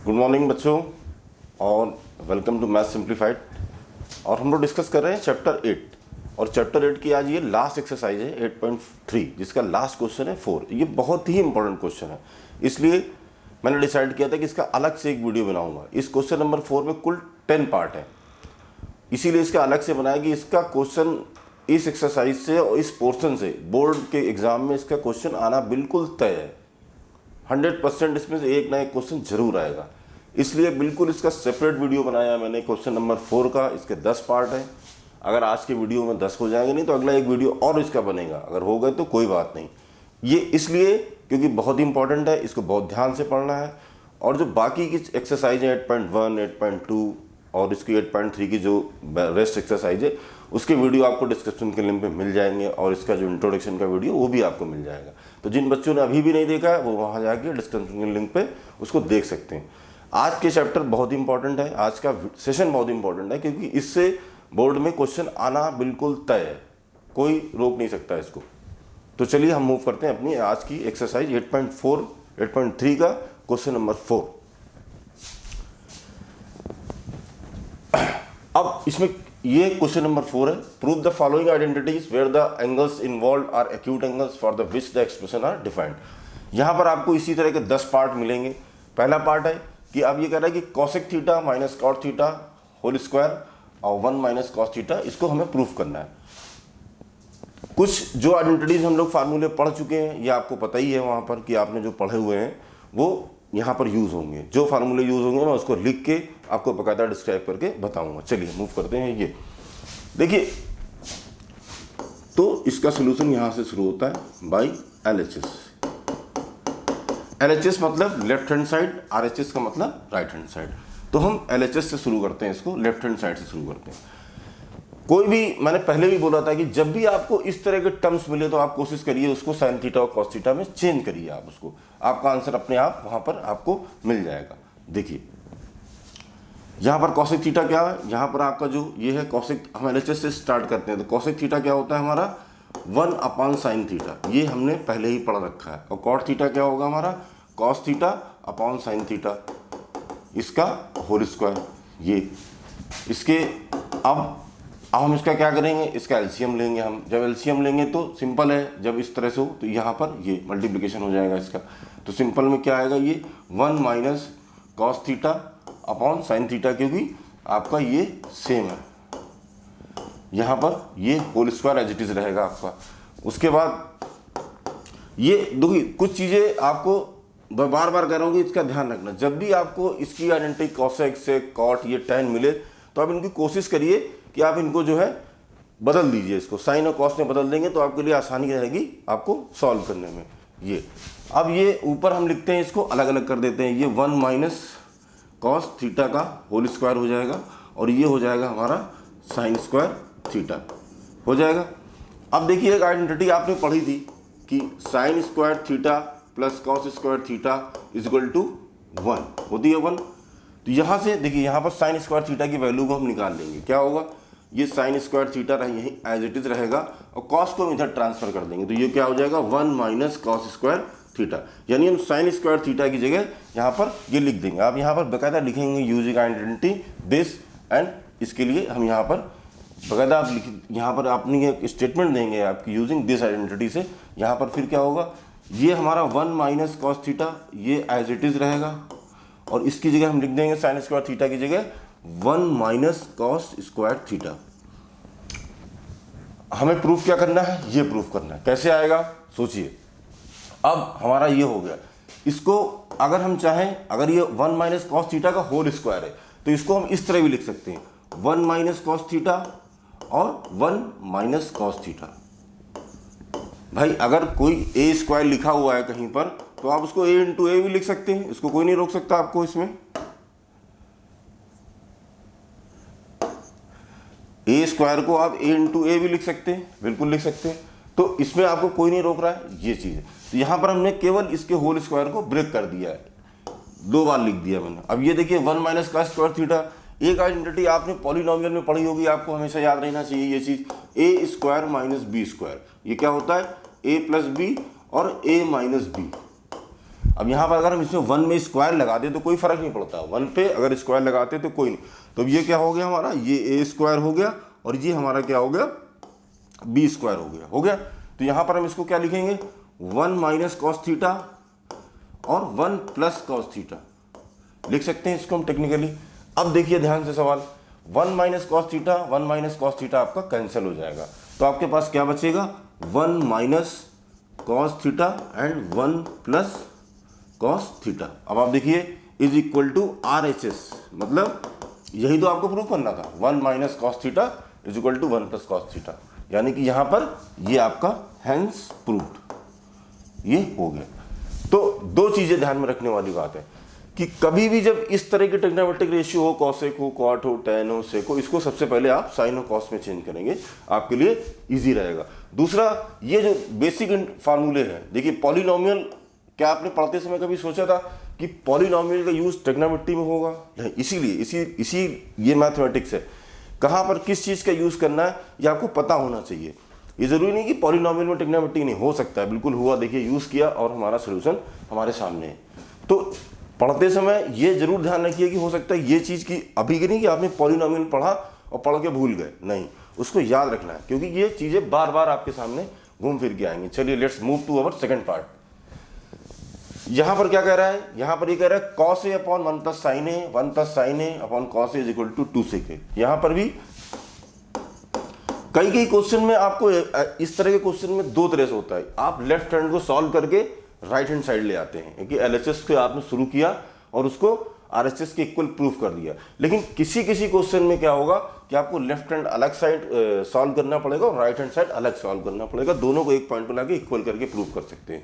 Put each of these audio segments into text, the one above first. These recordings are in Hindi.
गुड मॉर्निंग बच्चों और वेलकम टू मैथ सिंप्लीफाइड। और हम लोग डिस्कस कर रहे हैं चैप्टर 8 और चैप्टर 8 की आज ये लास्ट एक्सरसाइज है 8.3 जिसका लास्ट क्वेश्चन है 4। ये बहुत ही इंपॉर्टेंट क्वेश्चन है, इसलिए मैंने डिसाइड किया था कि इसका अलग से एक वीडियो बनाऊंगा। इस क्वेश्चन नंबर 4 में कुल 10 पार्ट है, इसीलिए इसका अलग से बनाया कि इसका क्वेश्चन इस एक्सरसाइज से और इस पोर्शन से बोर्ड के एग्जाम में इसका क्वेश्चन आना बिल्कुल तय है। 100% इसमें से एक ना एक क्वेश्चन जरूर आएगा, इसलिए बिल्कुल इसका सेपरेट वीडियो बनाया मैंने क्वेश्चन नंबर 4 का। इसके 10 पार्ट हैं। अगर आज के वीडियो में 10 हो जाएंगे नहीं तो अगला एक वीडियो और इसका बनेगा, अगर हो गए तो कोई बात नहीं। ये इसलिए क्योंकि बहुत इंपॉर्टेंट है, इसको बहुत ध्यान से पढ़ना है। और जो बाकी की एक्सरसाइज है 8.1, 8.2 और इसकी 8.3 की जो रेस्ट एक्सरसाइज है उसके वीडियो आपको डिस्क्रिप्शन के लिंक पे मिल जाएंगे, और इसका जो इंट्रोडक्शन का वीडियो वो भी आपको मिल जाएगा। तो जिन बच्चों ने अभी भी नहीं देखा है वो वहाँ जाके डिस्क्रिप्शन के लिंक पे उसको देख सकते हैं। आज के चैप्टर बहुत इंपॉर्टेंट है, आज का सेशन बहुत इंपॉर्टेंट है, क्योंकि इससे बोर्ड में क्वेश्चन आना बिल्कुल तय है, कोई रोक नहीं सकता इसको। तो चलिए हम मूव करते हैं अपनी आज की एक्सरसाइज 8.4 8.3 का क्वेश्चन नंबर 4। अब इसमें ये क्वेश्चन नंबर 4 है, prove the following identities where the angles involved are acute angles for the which the expression are defined. यहाँ पर आपको इसी तरह के 10 पार्ट मिलेंगे। पहला पार्ट है कि अब ये कह रहा है कि cosec theta minus cot theta whole square और 1 माइनस कॉस थीटा, इसको हमें प्रूफ करना है। कुछ जो आइडेंटिटीज हम लोग फार्मूले पढ़ चुके हैं, ये आपको पता ही है वहाँ पर कि आपने जो पढ़े हुए हैं वो यहाँ पर यूज़ होंगे। जो फार्मूले यूज़ होंगे मैं उसको लिख के आपको बकायदा डिस्क्राइब करके बताऊंगा। चलिए मूव करते हैं। ये देखिए, तो इसका सोल्यूशन यहाँ से शुरू होता है बाई LHS। LHS मतलब लेफ्ट हैंड साइड, RHS का मतलब राइट हैंड साइड। तो हम LHS से शुरू करते हैं, इसको लेफ्ट हैंड साइड से शुरू करते हैं। कोई भी, मैंने पहले भी बोला था कि जब भी आपको इस तरह के टर्म्स मिले तो आप कोशिश करिए उसको साइन थीटा और कॉस थीटा में चेंज करिए आप उसको, आपका आंसर अपने आप वहां पर आपको मिल जाएगा। देखिए यहां पर कॉसेक थीटा क्या है, यहां पर आपका जो ये है कॉसेक, हम LHS से स्टार्ट करते हैं। तो कॉसेक थीटा क्या होता है हमारा 1 अपॉन साइन थीटा, ये हमने पहले ही पढ़ रखा है। और कॉट थीटा क्या होगा हमारा cos theta upon sine theta, इसका होल स्क्वायर। ये इसके अब हम इसका क्या करेंगे, इसका एलसीएम लेंगे हम। जब एलसीएम लेंगे तो सिंपल है, जब इस तरह से हो तो यहाँ पर ये मल्टीप्लिकेशन हो जाएगा इसका। तो सिंपल में क्या आएगा, ये 1 minus cos theta upon sine theta, क्योंकि आपका ये सेम है। यहाँ पर ये whole square as it is रहेगा आपका। उसके बाद ये देखिए कुछ चीज़ें आपको बार बार कह रहा हूँ कि इसका ध्यान रखना। जब भी आपको इसकी आइडेंटिटी कॉसेक से कॉट ये tan मिले तो आप इनकी कोशिश करिए कि आप इनको जो है बदल दीजिए, इसको साइन और कॉस में बदल देंगे तो आपके लिए आसानी रहेगी आपको सॉल्व करने में। ये अब ये ऊपर हम लिखते हैं, इसको अलग अलग कर देते हैं। ये 1 माइनस कॉस थीटा का होल स्क्वायर हो जाएगा और ये हो जाएगा हमारा साइन स्क्वायर थीटा हो जाएगा। अब देखिए एक आइडेंटिटी आपने पढ़ी थी कि sine square theta plus cos square theta is equal to 1 होती है 1। तो यहाँ से देखिए यहाँ पर साइन स्क्वायर थीटा की वैल्यू को हम निकाल लेंगे। क्या होगा, ये साइन स्क्वायर थीटा यहीं एज इट इज रहेगा और कॉस को हम इधर ट्रांसफर कर देंगे। तो ये क्या हो जाएगा 1 माइनस कॉस स्क्वायर थीटा, यानी हम साइन स्क्वायर थीटा की जगह यहाँ पर ये लिख देंगे। आप यहाँ पर बाकायदा लिखेंगे यूजिंग आइडेंटिटी दिस एंड, इसके लिए हम यहाँ पर बाकायदा आप यहाँ पर अपनी एक स्टेटमेंट देंगे आपकी यूजिंग दिस आइडेंटिटी से। यहाँ पर फिर क्या होगा, ये हमारा 1 माइनस कॉस थीटा ये एज इट इज रहेगा और इसकी जगह हम लिख देंगे साइन स्क्वायर थीटा की जगह 1 माइनस कॉस स्क्वायर थीटा। हमें प्रूफ क्या करना है, ये प्रूफ करना है। कैसे आएगा सोचिए। अब हमारा ये हो गया, इसको अगर हम चाहें, अगर ये 1 माइनस कॉस थीटा का होल स्क्वायर है तो इसको हम इस तरह भी लिख सकते हैं 1 माइनस कॉस थीटा और 1 माइनस कॉस थीटा। भाई अगर कोई ए स्क्वायर लिखा हुआ है कहीं पर तो आप उसको a इंटू ए भी लिख सकते हैं, इसको कोई नहीं रोक सकता आपको। इसमें ए स्क्वायर को आप a इंटू ए भी लिख सकते हैं, बिल्कुल लिख सकते हैं। तो इसमें आपको कोई नहीं रोक रहा है, ये चीज़ है। तो यहाँ पर हमने केवल इसके होल स्क्वायर को ब्रेक कर दिया है, 2 बार लिख दिया मैंने। अब ये देखिए 1 माइनस का स्क्वायर थीटा, एक आइडेंटिटी आपने पॉलिनोमियल में पढ़ी होगी, आपको हमेशा याद रहना चाहिए ये चीज़, ए स्क्वायर माइनस बी स्क्वायर। ये क्या होता है, a प्लस बी और a माइनस बी। अब यहाँ पर अगर हम इसमें 1 में स्क्वायर लगा दें तो कोई फर्क नहीं पड़ता, 1 पे अगर स्क्वायर लगाते तो कोई नहीं। तो अब ये क्या हो गया हमारा, ये ए स्क्वायर हो गया और ये हमारा क्या हो गया, बी स्क्वायर हो गया। तो यहाँ पर हम इसको क्या लिखेंगे, 1 माइनस कॉस थीटा और 1 प्लस कॉस थीटा लिख सकते हैं इसको हम टेक्निकली। अब देखिए ध्यान से सवाल, 1 minus cos theta, 1 minus cos theta आपका कैंसिल हो जाएगा, तो आपके पास क्या बचेगा, 1 minus cos theta and 1 plus cos theta. अब आप देखिए इज इक्वल टू RHS, मतलब यही तो आपको प्रूव करना था, 1 minus cos theta is equal to 1 plus cos theta, यानी कि यहां पर ये आपका हेंस प्रूव्ड, ये हो गया। तो दो चीजें ध्यान में रखने वाली बात है कि कभी भी जब इस तरह के ट्रिग्नोमेट्रिक रेशियो हो, कॉसेक हो, कॉट हो, टैन हो, सेक हो, इसको सबसे पहले आप साइन और कॉस में चेंज करेंगे, आपके लिए इजी रहेगा। दूसरा, ये जो बेसिक फार्मूले हैं, देखिए पॉलिनोमियल, क्या आपने पढ़ते समय कभी सोचा था कि पॉलिनोमियल का यूज ट्रिग्नोमेट्री में होगा? नहीं, इसीलिए इसी ये मैथमेटिक्स है, कहाँ पर किस चीज का यूज करना है ये आपको पता होना चाहिए। ये जरूरी नहीं कि पॉलिनोमियल में ट्रिग्नोमेट्री नहीं, हो सकता है, बिल्कुल हुआ, देखिए यूज किया और हमारा सोल्यूशन हमारे सामने है। तो पढ़ते समय ये जरूर ध्यान रखिए कि हो सकता है ये चीज की अभी की नहीं कि आपने पॉलिनोमियल पढ़ा और पढ़ के भूल गए, नहीं, उसको याद रखना है, क्योंकि ये चीजें बार बार आपके सामने घूम फिर के आएंगी। चलिए let's move to our second part. यहां पर क्या कह रहा है, यहां पर ये कह रहा है cos A upon 1 plus sine A, 1 plus sine A upon cos A is equal to 2 sec A। यहां पर भी कई क्वेश्चन में आपको इस तरह के क्वेश्चन में दो तरह से होता है, आप लेफ्ट हैंड को सॉल्व करके राइट हैंड साइड ले आते हैं कि LHS को आपने शुरू किया और उसको RHS के इक्वल प्रूफ कर दिया। लेकिन किसी क्वेश्चन में क्या होगा कि आपको लेफ्ट हैंड अलग साइड सॉल्व करना पड़ेगा और राइट हैंड साइड अलग सॉल्व करना पड़ेगा, दोनों को एक पॉइंट पर लाके इक्वल करके प्रूफ कर सकते हैं।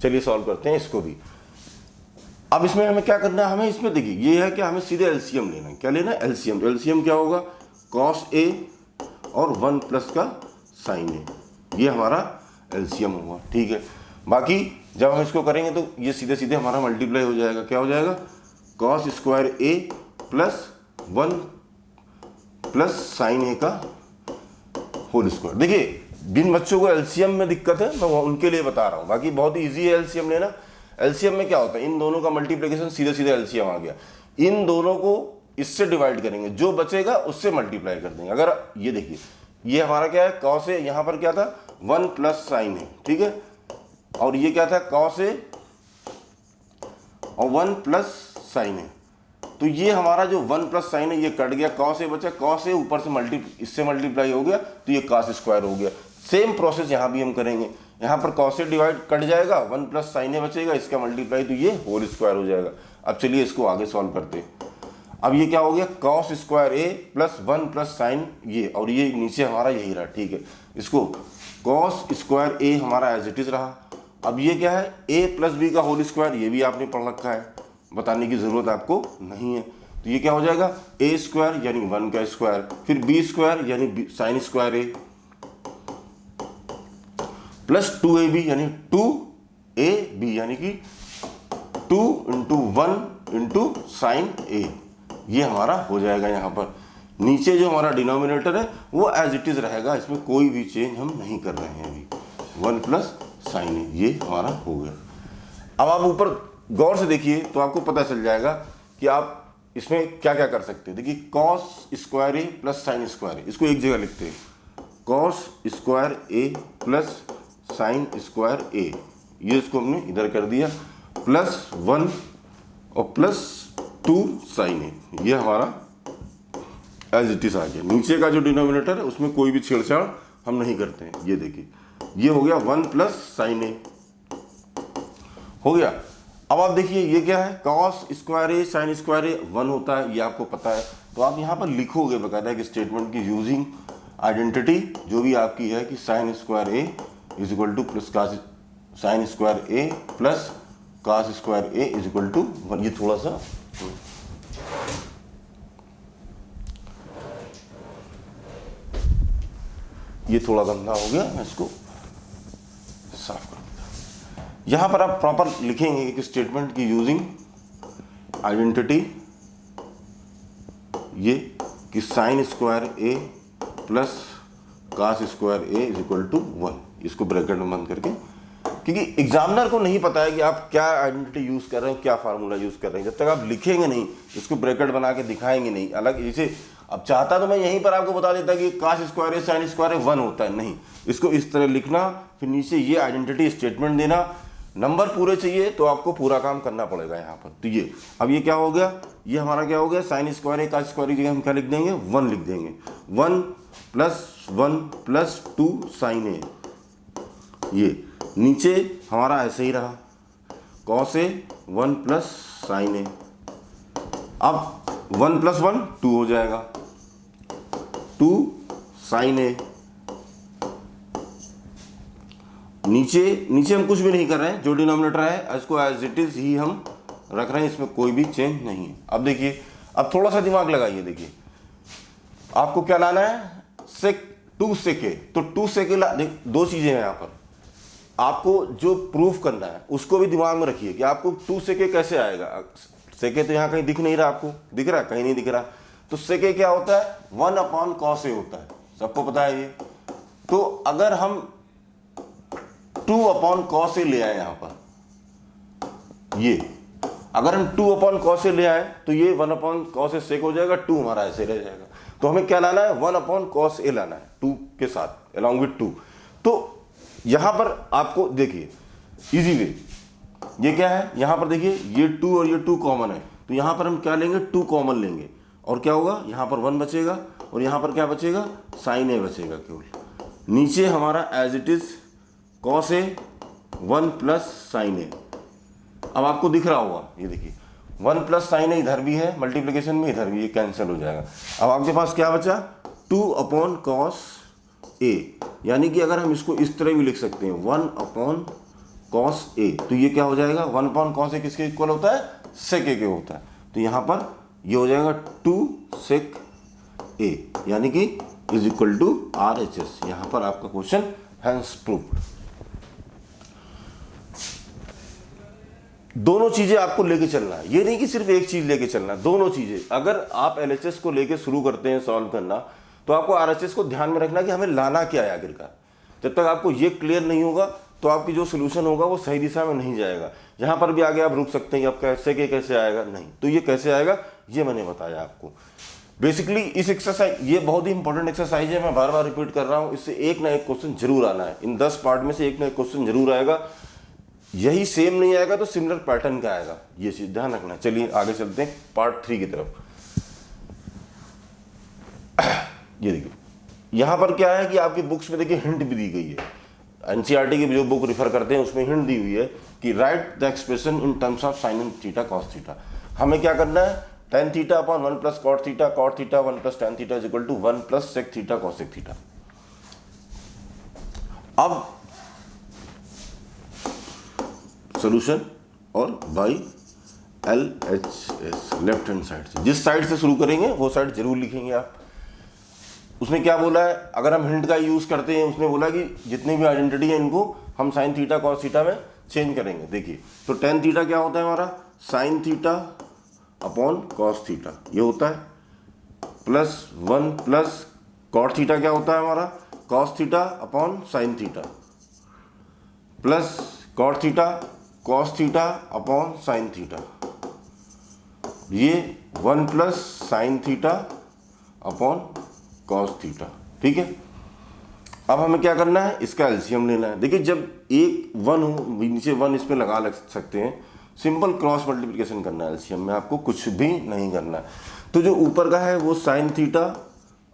चलिए सॉल्व करते हैं इसको भी। अब इसमें हमें क्या करना है, हमें इसमें देखिए ये है कि हमें सीधे एलसीएम लेना है। क्या लेना है, एलसीएम। तो एलसीएम क्या होगा, cos A और 1 प्लस का साइन ए, ये हमारा एलसीएम होगा, ठीक है। बाकी जब हम इसको करेंगे तो ये सीधे सीधे हमारा मल्टीप्लाई हो जाएगा, क्या हो जाएगा, cos square A plus 1 plus sine A का होल स्क्वायर। देखिए जिन बच्चों को एलसीएम में दिक्कत है मैं उनके लिए बता रहा हूँ, बाकी बहुत इजी है एलसीएम लेना। एलसीएम में क्या होता है, इन दोनों का मल्टीप्लिकेशन सीधे सीधे एलसीएम आ गया, इन दोनों को इससे डिवाइड करेंगे, जो बचेगा उससे मल्टीप्लाई कर देंगे। अगर ये देखिए ये हमारा क्या है, cos A, यहाँ पर क्या था 1 प्लस साइन ए, ठीक है, और ये क्या था cos A और 1 प्लस साइन ए। तो ये हमारा जो 1 प्लस साइन है ये कट गया, cos A बचा, cos A ऊपर से इससे मल्टीप्लाई हो गया तो ये cos स्क्वायर हो गया। सेम प्रोसेस यहाँ भी हम करेंगे, यहाँ पर cos A डिवाइड कट जाएगा, 1 प्लस साइन ए बचेगा, इसका मल्टीप्लाई तो ये होल स्क्वायर हो जाएगा। अब चलिए इसको आगे सॉल्व करते हैं। अब ये क्या हो गया, cos square A plus 1 plus sign ये, और ये नीचे हमारा यही रहा, ठीक है। इसको cos स्क्वायर A हमारा एज इट इज रहा। अब ये क्या है, A प्लस बी का होल स्क्वायर, ये भी आपने पढ़ रखा है, बताने की जरूरत आपको नहीं है। तो ये क्या हो जाएगा, A स्क्वायर यानी 1 का स्क्वायर, फिर B स्क्वायर यानी sign square A plus 2AB यानी 2AB यानी कि 2 इंटू 1 इंटू साइन A, ये हमारा हो जाएगा। यहाँ पर नीचे जो हमारा डिनोमिनेटर है वो एज इट इज रहेगा, इसमें कोई भी चेंज हम नहीं कर रहे हैं अभी। 1 प्लस साइन ए, ये हमारा हो गया। अब आप ऊपर गौर से देखिए तो आपको पता चल जाएगा कि आप इसमें क्या क्या कर सकते हैं। देखिए cos square A plus sine square ए, इसको एक जगह लिखते हैं, cos square A plus sine square ए, ये इसको हमने इधर कर दिया, प्लस 1 और प्लस 2 साइन ए, ये हमारा एज इट इज आ गया। नीचे का जो डिनोमिनेटर है उसमें कोई भी छेड़छाड़ हम नहीं करते हैं। ये देखिए ये हो गया 1 प्लस साइन ए हो गया। अब आप देखिए ये क्या है, cos स्क्वायर ए साइन स्क्वायर ए 1 होता है, ये आपको पता है। तो आप यहाँ पर लिखोगे बकायदा एक स्टेटमेंट की यूजिंग आइडेंटिटी जो भी आपकी है कि sine square A is equal to plus sine square A plus cos square A is equal to 1। ये थोड़ा सा ये थोड़ा गंदा हो गया, मैं इसको साफ कर दूंगा। यहां पर आप प्रॉपर लिखेंगे एक स्टेटमेंट की यूजिंग आइडेंटिटी, ये कि sine square A plus cos square A is equal to 1, इसको ब्रैकेट में बंद करके क्योंकि एग्जामिनर को नहीं पता है कि आप क्या आइडेंटिटी यूज कर रहे हो, क्या फार्मूला यूज कर रहे हैं। जब तक आप लिखेंगे नहीं, इसको ब्रैकेट बना के दिखाएंगे नहीं अलग, जैसे अब चाहता तो मैं यहीं पर आपको बता देता कि काश स्क्वायर है साइन स्क्वायर है 1 होता है, नहीं, इसको इस तरह लिखना, फिर नीचे ये आइडेंटिटी स्टेटमेंट देना, नंबर पूरे चाहिए तो आपको पूरा काम करना पड़ेगा यहाँ पर। तो ये अब ये क्या हो गया, ये हमारा क्या हो गया, साइन स्क्वायर है काश स्क्वायर की जगह हम क्या लिख देंगे 1 लिख देंगे, 1 + 1 + 2 साइन ए, ये नीचे हमारा ऐसे ही रहा कॉस ए 1 + साइन ए। अब 1 + 1 2 हो जाएगा, 2 साइन ए। नीचे हम कुछ भी नहीं कर रहे हैं, जो डिनोमिनेटर है इसको एज इट इज ही हम रख रहे हैं, इसमें कोई भी चेंज नहीं है। अब देखिए, अब थोड़ा सा दिमाग लगाइए, देखिए आपको क्या लाना है, सेक 2 सेक ए, तो 2 सेक ए दो चीजें हैं यहाँ पर, आपको जो प्रूफ करना है उसको भी दिमाग में रखिए कि आपको 2 सेक ए कैसे आएगा। सेक ए तो यहाँ कहीं दिख नहीं रहा, आपको दिख रहा है, कहीं नहीं दिख रहा, तो सेक ए क्या होता है 1/cos ए होता है, सबको पता है ये। तो अगर हम 2/cos ए ले आए यहाँ पर, ये अगर हम 2/cos ए ले आए तो ये 1/cos ए सेक हो जाएगा, 2 हमारा ऐसे रह जाएगा। तो हमें क्या लाना है, 1/cos ए लाना है 2 के साथ अलॉन्ग विथ 2। तो यहां पर आपको देखिए इजी वे, ये क्या है, यहां पर देखिए ये 2 और ये 2 कॉमन है, तो यहां पर हम क्या लेंगे 2 कॉमन लेंगे, और क्या होगा यहां पर 1 बचेगा, और यहां पर क्या बचेगा साइन ए बचेगा केवल। नीचे हमारा as it is cos A 1 + sine A. अब आपको दिख रहा होगा, ये देखिए 1 + साइन ए इधर भी है मल्टीप्लिकेशन में, इधर भी, ये कैंसिल हो जाएगा। अब आपके पास क्या बचा 2/cos ए, यानी कि अगर हम इसको इस तरह भी लिख सकते हैं 1/cos ए, तो ये क्या हो जाएगा 1/cos ए किसके इक्वल होता है, सेक ए के होता है। तो यहां पर ये हो जाएगा 2 सेक ए, यानी कि = RHS। यहां पर आपका क्वेश्चन हैंस प्रूव्ड। दोनों चीजें आपको लेके चलना है, ये नहीं कि सिर्फ एक चीज लेके चलना है, दोनों चीजें। अगर आप LHS को लेके शुरू करते हैं सॉल्व करना, तो आपको RHS को ध्यान में रखना कि हमें लाना क्या है आखिरकार। जब तक आपको ये क्लियर नहीं होगा तो आपकी जो सोल्यूशन होगा वो सही दिशा में नहीं जाएगा। यहां पर भी आगे आप रुक सकते हैं, आप कैसे आएगा, नहीं तो ये कैसे आएगा ये मैंने बताया आपको। बेसिकली इस एक्सरसाइज, ये बहुत ही इंपॉर्टेंट एक्सरसाइज है, मैं बार बार रिपीट कर रहा हूं, इससे एक ना एक क्वेश्चन जरूर आना है। इन 10 पार्ट में से एक ना एक क्वेश्चन जरूर आएगा, यही सेम नहीं आएगा तो सिमिलर पैटर्न का आएगा, ये चीज ध्यान रखना। चलिए आगे चलते हैं पार्ट 3 की तरफ। ये देखिए यहां पर क्या है कि आपकी बुक्स में देखिए हिंट भी दी गई है, NCERT की जो बुक रिफर करते हैं उसमें हिंट दी हुई है कि right the expression in terms of sine theta cos theta. हमें क्या करना है, tan θ / 1 + cot θ, cot θ 1 + tan θ = 1 + sec θ cosec θ। अब सॉल्यूशन और by LHS left hand side से, जिस साइड से शुरू करेंगे वो साइड जरूर लिखेंगे आप। उसने क्या बोला है, अगर हम हिंट का यूज करते हैं, उसने बोला कि जितनी भी आइडेंटिटी है इनको हम साइन थीटा कॉस थीटा में चेंज करेंगे। देखिए तो tan θ क्या होता है हमारा, sine theta upon cos theta ये होता है, +1 + cot थीटा क्या होता है हमारा, cos theta upon sine theta, plus cot theta cos theta upon sine theta, ये 1 + sign theta upon cos theta. ठीक है, अब हमें क्या करना है, इसका एलसीएम लेना है। देखिए जब एक 1 हो, नीचे 1 इस पे लग सकते हैं, सिंपल क्रॉस मल्टीप्लिकेशन करना है एलसीएम में, आपको कुछ भी नहीं करना है। तो जो ऊपर का है वो sine theta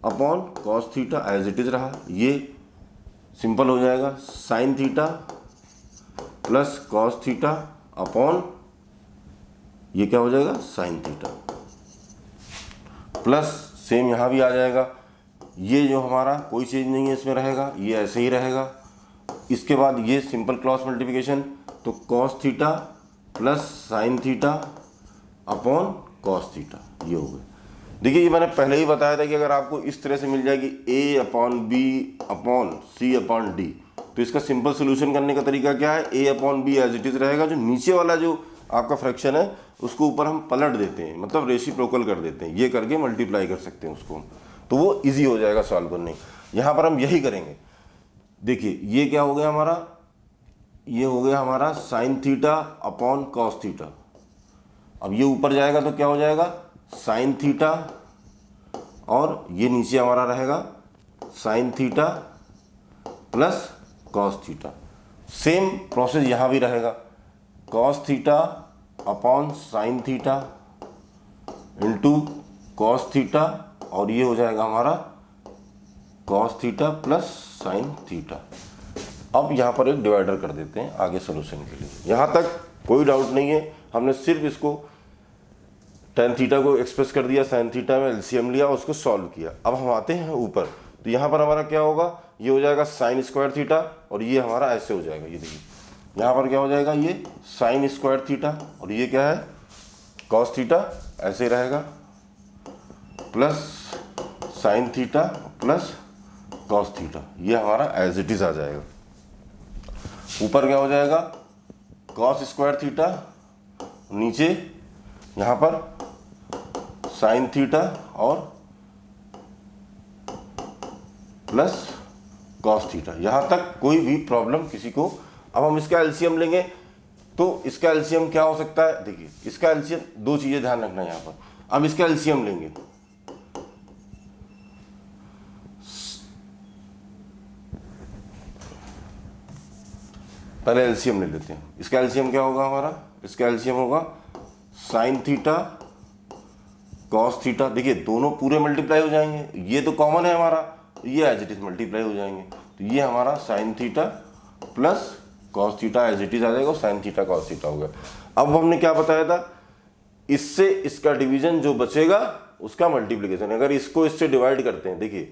upon cos theta as it is रहा, ये सिंपल हो जाएगा, sine theta plus cos theta upon ये क्या हो जाएगा साइन थीटा, प्लस सेम यहां भी आ जाएगा, ये जो हमारा कोई चेंज नहीं है इसमें रहेगा, ये ऐसे ही रहेगा। इसके बाद ये सिंपल क्रॉस मल्टीप्लिकेशन, तो cos theta plus sine theta upon cos theta ये हो गया। देखिए ये मैंने पहले ही बताया था कि अगर आपको इस तरह से मिल जाएगी A/B/C/D, तो इसका सिंपल सोल्यूशन करने का तरीका क्या है, A/B एज इट इज रहेगा, जो नीचे वाला जो आपका फ्रैक्शन है उसको ऊपर हम पलट देते हैं, मतलब रेसिप्रोकल कर देते हैं, ये करके मल्टीप्लाई कर सकते हैं उसको, तो वो इजी हो जाएगा सॉल्व करने। यहाँ पर हम यही करेंगे। देखिए ये क्या हो गया हमारा ये हो गया हमारा sine theta upon cos theta. अब ये ऊपर जाएगा तो क्या हो जाएगा, साइन थीटा, और ये नीचे हमारा रहेगा sign theta plus cos theta. Same process यहाँ भी रहेगा, cos theta upon sine theta into cos theta, और ये हो जाएगा हमारा cos theta plus sine theta. अब यहाँ पर एक डिवाइडर कर देते हैं आगे सोल्यूशन के लिए। यहाँ तक कोई डाउट नहीं है, हमने सिर्फ इसको टेन थीटा को एक्सप्रेस कर दिया, साइन थीटा में एलसीएम लिया, उसको सॉल्व किया। अब हम आते हैं ऊपर, तो यहाँ पर हमारा क्या होगा, ये हो जाएगा साइन स्क्वायर थीटा, और ये हमारा ऐसे हो जाएगा, ये देखिए यहाँ पर क्या हो जाएगा, ये साइन स्क्वायर थीटा, और ये क्या है कॉस थीटा, ऐसे रहेगा, plus sine theta plus cos theta, ये हमारा एज इट इज आ जाएगा। ऊपर क्या हो जाएगा, कॉस स्क्वायर थीटा, नीचे यहाँ पर साइन थीटा और प्लस कॉस थीटा। यहाँ तक कोई भी प्रॉब्लम किसी को। अब हम इसका एलसीएम लेंगे, तो इसका एलसीएम क्या हो सकता है, देखिए इसका एलसीएम, दो चीज़ें ध्यान रखना है यहाँ पर। अब इसका एलसीएम लेंगे, पहले एलसीएम ले लेते हैं। इसका एलसीएम क्या होगा हमारा, इसका एलसीएम होगा साइन थीटा कॉस थीटा। देखिए दोनों पूरे मल्टीप्लाई हो जाएंगे, ये तो कॉमन है हमारा, ये एज इट इज मल्टीप्लाई हो जाएंगे, तो ये हमारा sine theta plus cos theta as it is आ जाएगा, साइन थीटा कॉस थीटा हो गया। अब हमने क्या बताया था, इससे इसका डिवीजन जो बचेगा उसका मल्टीप्लिकेशन। अगर इसको इससे डिवाइड करते हैं, देखिए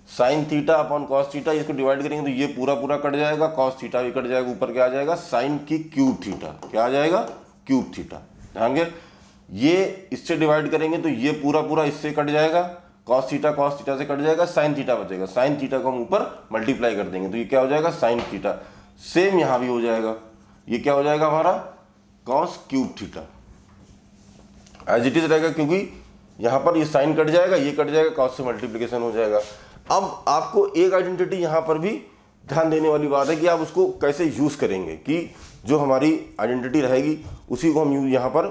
sign theta upon cos theta, इसको डिवाइड करेंगे तो ये पूरा पूरा कट जाएगा, कॉस थीटा भी कट जाएगा, ऊपर क्या आ जाएगा साइन की क्यूब थीटा, क्या आ जाएगा क्यूब थीटा। ध्यान के ये इससे डिवाइड करेंगे तो ये पूरा पूरा इससे कट जाएगा, कॉस थीटा से कट जाएगा, साइन थीटा बचेगा, साइन थीटा को हम ऊपर मल्टीप्लाई कर देंगे तो ये क्या हो जाएगा साइन थीटा। सेम यहाँ भी हो जाएगा, ये क्या हो जाएगा हमारा cos cube theta, as it is रहेगा, क्योंकि यहाँ पर ये साइन कट जाएगा, ये कट जाएगा, कॉस से मल्टीप्लिकेशन हो जाएगा। अब आपको एक आइडेंटिटी यहाँ पर भी ध्यान देने वाली बात है कि आप उसको कैसे यूज करेंगे, कि जो हमारी आइडेंटिटी रहेगी उसी को हम यहाँ पर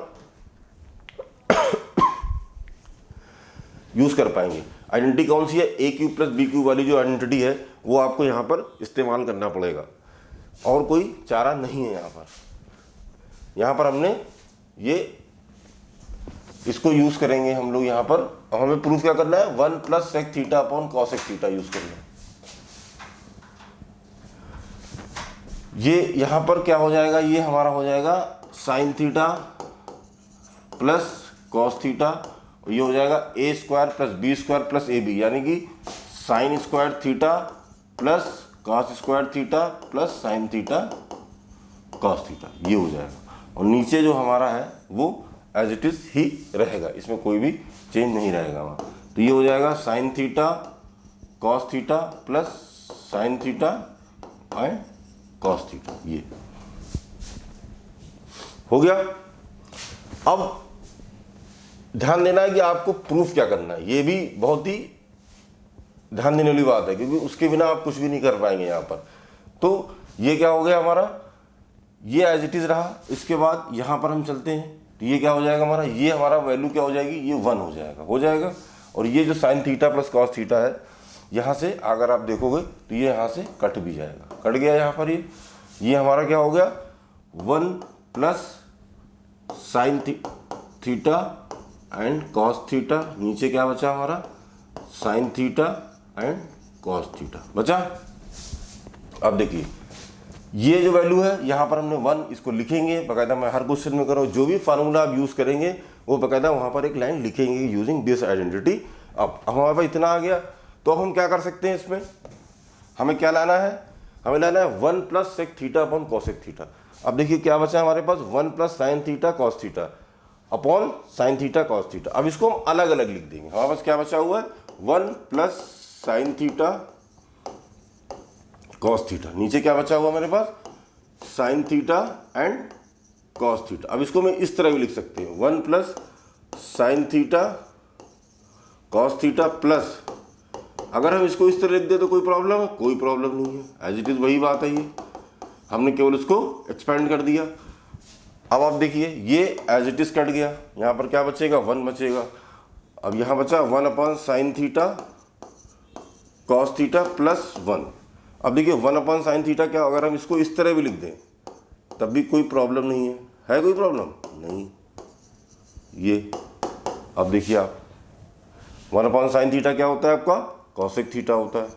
यूज कर पाएंगे। आइडेंटिटी कौन सी है, ए क्यूब प्लस बी क्यूब वाली जो आइडेंटिटी है वो आपको यहाँ पर इस्तेमाल करना पड़ेगा, और कोई चारा नहीं है यहाँ पर। यहाँ पर हमने ये इसको यूज करेंगे हम लोग यहाँ पर। अब हमें प्रूफ क्या करना है, 1 plus sec theta upon cosec theta use करना है। ये यहाँ पर क्या हो जाएगा, ये हमारा हो जाएगा sine theta plus cos theta, ये हो जाएगा A square plus B square plus A B, यानी कि sine square theta plus cos square theta plus sine theta cos theta, ये हो जाएगा। और नीचे जो हमारा है वो एज इट इज ही रहेगा, इसमें कोई भी चेंज नहीं रहेगा वहाँ। तो ये हो जाएगा sine theta cos theta plus sine theta and cos theta, ये हो गया। अब ध्यान देना है कि आपको प्रूफ क्या करना है, ये भी बहुत ही ध्यान देने वाली बात है, क्योंकि उसके बिना आप कुछ भी नहीं कर पाएंगे यहाँ पर। तो ये क्या हो गया हमारा, ये एज इट इज रहा। इसके बाद यहाँ पर हम चलते हैं, तो ये क्या हो जाएगा हमारा, ये हमारा वैल्यू क्या हो जाएगी, ये 1 हो जाएगा। और ये जो sign theta plus cos theta है, यहाँ से अगर आप देखोगे तो ये यहाँ से कट भी जाएगा, कट गया यहाँ पर। ये हमारा क्या हो गया 1 plus sine theta and cos theta, नीचे क्या बचा हमारा sine theta and cos theta बचा। अब देखिए ये जो वैल्यू है यहाँ पर हमने 1 इसको लिखेंगे बकायदा, मैं हर क्वेश्चन में कर रहा हूँ, जो भी फार्मूला आप यूज करेंगे वो बकायदा वहाँ पर एक लाइन लिखेंगे यूजिंग दिस आइडेंटिटी। अब हमारे पास इतना आ गया, तो अब हम क्या कर सकते हैं, इसमें हमें क्या लाना है, हमें लाना है 1 plus sec theta upon cosec theta. अब देखिए क्या बचा हमारे पास, 1 plus sine theta cos theta upon sine theta cos theta. अब इसको हम अलग अलग लिख देंगे। हमारे पास क्या बचा हुआ है 1 plus sine theta cos theta, नीचे क्या बचा हुआ मेरे पास sine theta and cos theta. अब इसको मैं इस तरह भी लिख सकते हैं 1 plus sine theta cos theta plus, अगर हम इसको इस तरह लिख दे तो कोई प्रॉब्लम है, कोई प्रॉब्लम नहीं है, एज इट इज वही बात है। हमने केवल इसको एक्सपेंड कर दिया। अब आप देखिए ये एज इट इज कट गया, यहाँ पर क्या बचेगा 1 बचेगा। अब यहाँ बचा 1/sin theta cos theta plus 1। अब देखिए 1/sin थीटा क्या, अगर हम इसको इस तरह भी लिख दें तब भी कोई प्रॉब्लम नहीं है कोई प्रॉब्लम नहीं। ये अब देखिए आप 1/sin थीटा क्या होता है आपका कॉसेक थीटा होता है,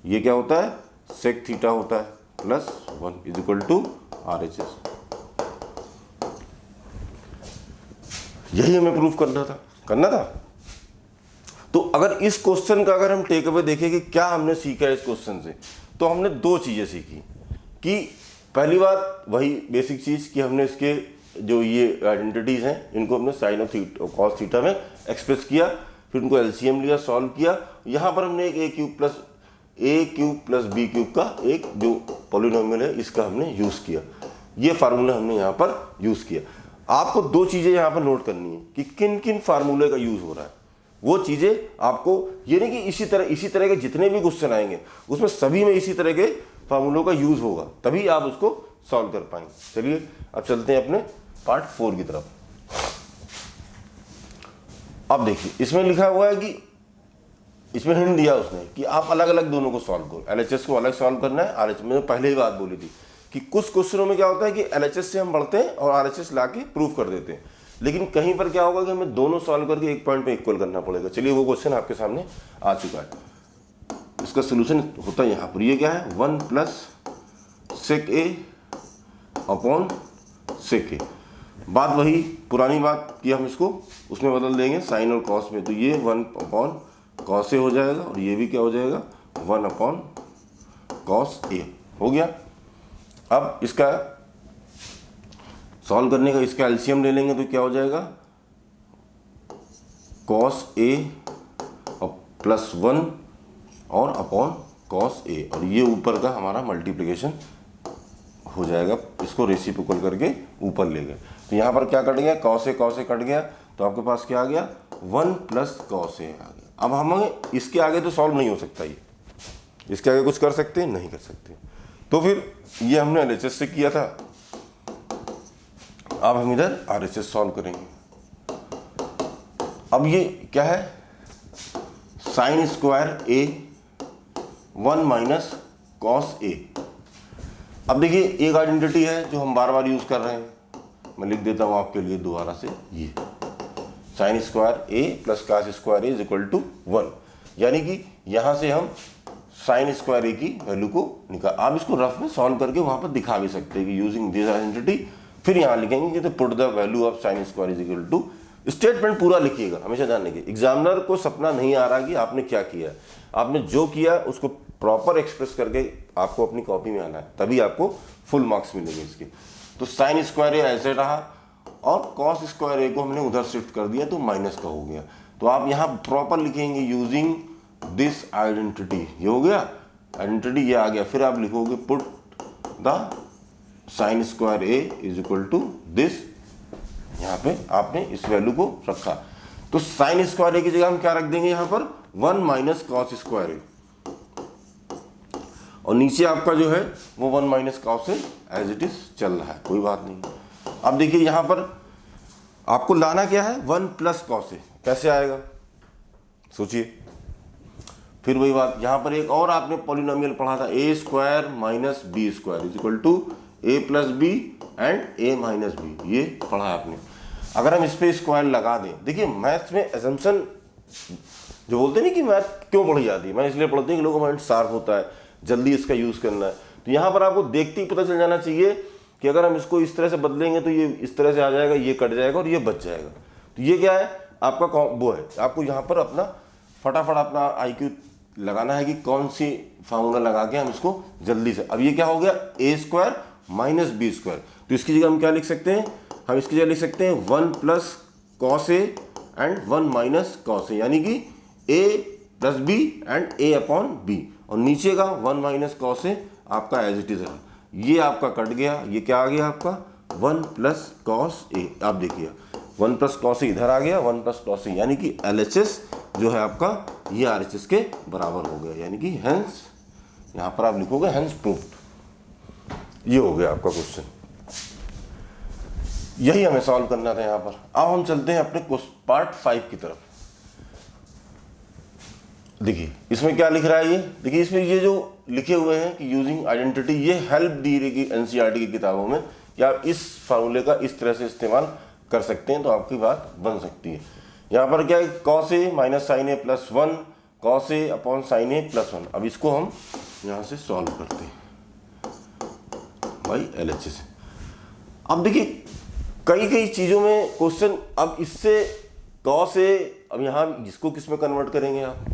ये क्या होता है सेक थीटा होता है, plus 1 is equal to RHS। यही हमें प्रूफ करना था। तो अगर इस क्वेश्चन का अगर हम टेक अवे देखें कि क्या हमने सीखा है इस क्वेश्चन से, तो हमने 2 चीज़ें सीखी कि पहली बात वही बेसिक चीज़ कि हमने इसके जो ये आइडेंटिटीज़ हैं इनको हमने sine of theta cos theta में एक्सप्रेस किया, फिर उनको LCM लिया, सॉल्व किया। यहाँ पर हमने एक a cube plus b cube का एक जो पॉलिनोमियल है इसका हमने यूज़ किया, ये फार्मूला हमने यहाँ पर यूज़ किया। आपको 2 चीज़ें यहाँ पर नोट करनी है कि किन किन फार्मूले का यूज़ हो रहा है। वो चीज़ें आपको ये नहीं कि इसी तरह के जितने भी क्वेश्चन आएंगे उसमें सभी में इसी तरह के फार्मूलों का यूज़ होगा, तभी आप उसको सॉल्व कर पाएंगे। चलिए अब चलते हैं अपने पार्ट 4 की तरफ। अब देखिए इसमें लिखा हुआ है कि इसमें हिंट दिया उसने कि आप अलग अलग दोनों को सॉल्व करो, LHS को अलग सॉल्व करना है, RHS मैंने पहले ही बात बोली थी कि कुछ क्वेश्चनों में क्या होता है कि LHS से हम बढ़ते हैं और RHS ला के प्रूफ कर देते हैं, लेकिन कहीं पर क्या होगा कि हमें दोनों सॉल्व करके एक पॉइंट पे इक्वल करना पड़ेगा। चलिए वो क्वेश्चन आपके सामने आ चुका है, इसका सोल्यूशन होता है यहाँ पर। ये क्या है 1 plus sec A upon sec A। बात वही पुरानी बात कि हम इसको उसमें बदल देंगे साइन और कॉस में, तो ये 1 अपॉन कॉस A हो जाएगा और ये भी क्या हो जाएगा 1 अपॉन कॉस A हो गया। अब इसका सॉल्व करने का इसका LCM ले लेंगे तो क्या हो जाएगा कॉस A प्लस 1 और अपॉन कॉस A, और ये ऊपर का हमारा मल्टीप्लिकेशन हो जाएगा, इसको रेसिप्रोकल करके ऊपर ले गए। तो यहाँ पर क्या कट गया कॉस A कट गया, तो आपके पास क्या आ गया 1 प्लस कॉस A आ गया। अब हमें इसके आगे तो सॉल्व नहीं हो सकता, ये इसके आगे कुछ कर सकते हैं नहीं कर सकते। तो फिर ये हमने LHS से किया था, अब हम इधर RHS सॉल्व करेंगे। अब ये क्या है sign square A 1 minus cos A। अब देखिए एक आइडेंटिटी है जो हम बार बार यूज कर रहे हैं, मैं लिख देता हूं आपके लिए दोबारा से, ये sine square A plus cos square A is equal to 1, यानी कि यहां से हम साइन स्क्वायर A की वैल्यू को निकाल, आप इसको रफ में सॉल्व करके वहां पर दिखा भी सकते हैं कि यूजिंग दिस आइडेंटिटी, फिर यहां लिखेंगे कि put the value of sine square is equal to, statement पूरा लिखिएगा हमेशा ध्यान रखिए। एग्जामिनर को सपना नहीं आ रहा कि आपने क्या किया, आपने जो किया उसको प्रॉपर एक्सप्रेस करके आपको अपनी कॉपी में आना है, तभी आपको फुल मार्क्स मिलेंगे इसके। तो साइन स्क्वायर A ऐसे रहा और कॉस स्क्वायर A को हमने उधर शिफ्ट कर दिया तो माइनस का हो गया। तो आप यहाँ प्रॉपर लिखेंगे यूजिंग दिस आइडेंटिटी, ये हो गया आइडेंटिटी, ये आ गया। फिर आप लिखोगे put the sine square A is equal to this, यहाँ पे आपने इस वैल्यू को रखा, तो साइन स्क्वायर A की जगह हम क्या रख देंगे यहाँ पर 1 माइनस कॉस स्क्वायर A, और नीचे आपका जो है वो 1 minus cos A as it is चल रहा है, कोई बात नहीं। अब देखिए यहाँ पर आपको लाना क्या है 1 प्लस कॉस A, कैसे आएगा सोचिए। फिर वही बात, यहाँ पर एक और आपने पॉलिनोमियल पढ़ा था A square minus B square is equal to A plus B and A minus B, ये पढ़ा आपने। अगर हम इस पे स्क्वायर लगा दें, देखिए मैथ्स में एजम्पशन जो बोलते हैं ना कि मैथ क्यों पढ़ी जाती है, मैं इसलिए पढ़ती हूँ कि लोगों का माइंड शार्प होता है, जल्दी इसका यूज करना है। तो यहाँ पर आपको देखते ही पता चल जाना चाहिए कि अगर हम इसको इस तरह से बदलेंगे तो ये इस तरह से आ जाएगा, ये कट जाएगा और ये बच जाएगा। तो ये क्या है आपका वो है, आपको यहाँ पर अपना फटाफट अपना IQ लगाना है कि कौन सी फार्मूला लगा के हम इसको जल्दी से। अब ये क्या हो गया A square minus B square, तो इसकी जगह हम क्या लिख सकते हैं, हम इसकी जगह लिख सकते हैं 1 plus cos A and 1 minus cos A, यानी कि A plus B and A upon B, और नीचे का 1 माइनस कॉस A आपका एज इट इज रहा, ये आपका कट गया, ये क्या आ गया आपका 1 प्लस कॉस A। आप देखिए 1 प्लस कॉस A इधर आ गया 1 प्लस कॉस A, यानी कि LHS जो है आपका ये RHS के बराबर हो गया, यानी कि हेंस यहाँ पर आप लिखोगे हेंस प्रूफ्ड। ये हो गया आपका क्वेश्चन, यही हमें सॉल्व करना था यहाँ पर। अब हम चलते हैं अपने पार्ट 5 की तरफ। देखिए इसमें क्या लिख रहा है, ये देखिए इसमें ये जो लिखे हुए हैं कि यूजिंग आइडेंटिटी, ये हेल्प दी रहेगी एनसीईआरटी की किताबों में कि आप इस फार्मूले का इस तरह से इस्तेमाल कर सकते हैं तो आपकी बात बन सकती है। यहाँ पर क्या है, cos A minus sine A plus 1 cos A upon sine A plus 1। अब इसको हम यहाँ से सॉल्व करते हैं भाई LHS। अब देखिए कई चीज़ों में क्वेश्चन, अब इससे कॉस ए, अब यहाँ इसको किस में कन्वर्ट करेंगे आप,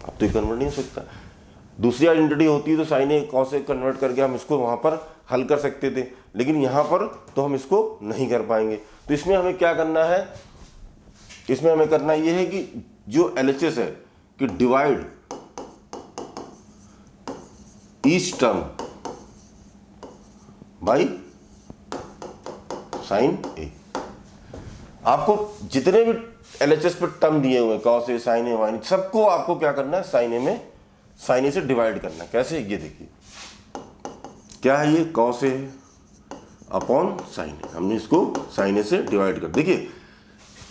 अब तो ये कन्वर्ट नहीं हो सकता। दूसरी आइडेंटिटी होती है तो sign A cos A convert करके हम इसको वहाँ पर हल कर सकते थे, लेकिन यहाँ पर तो हम इसको नहीं कर पाएंगे। तो इसमें हमें क्या करना है, इसमें हमें करना ये है कि जो LHS है कि divide each term by sine A. आपको जितने भी LHS पर टर्म दिए हुए कॉस ए साइन ए वाइन, सबको आपको क्या करना है, साइन ए से डिवाइड करना है। कैसे, ये देखिए क्या है, ये कॉस ए अपॉन साइन ए, हमने इसको साइन ए से डिवाइड कर, देखिए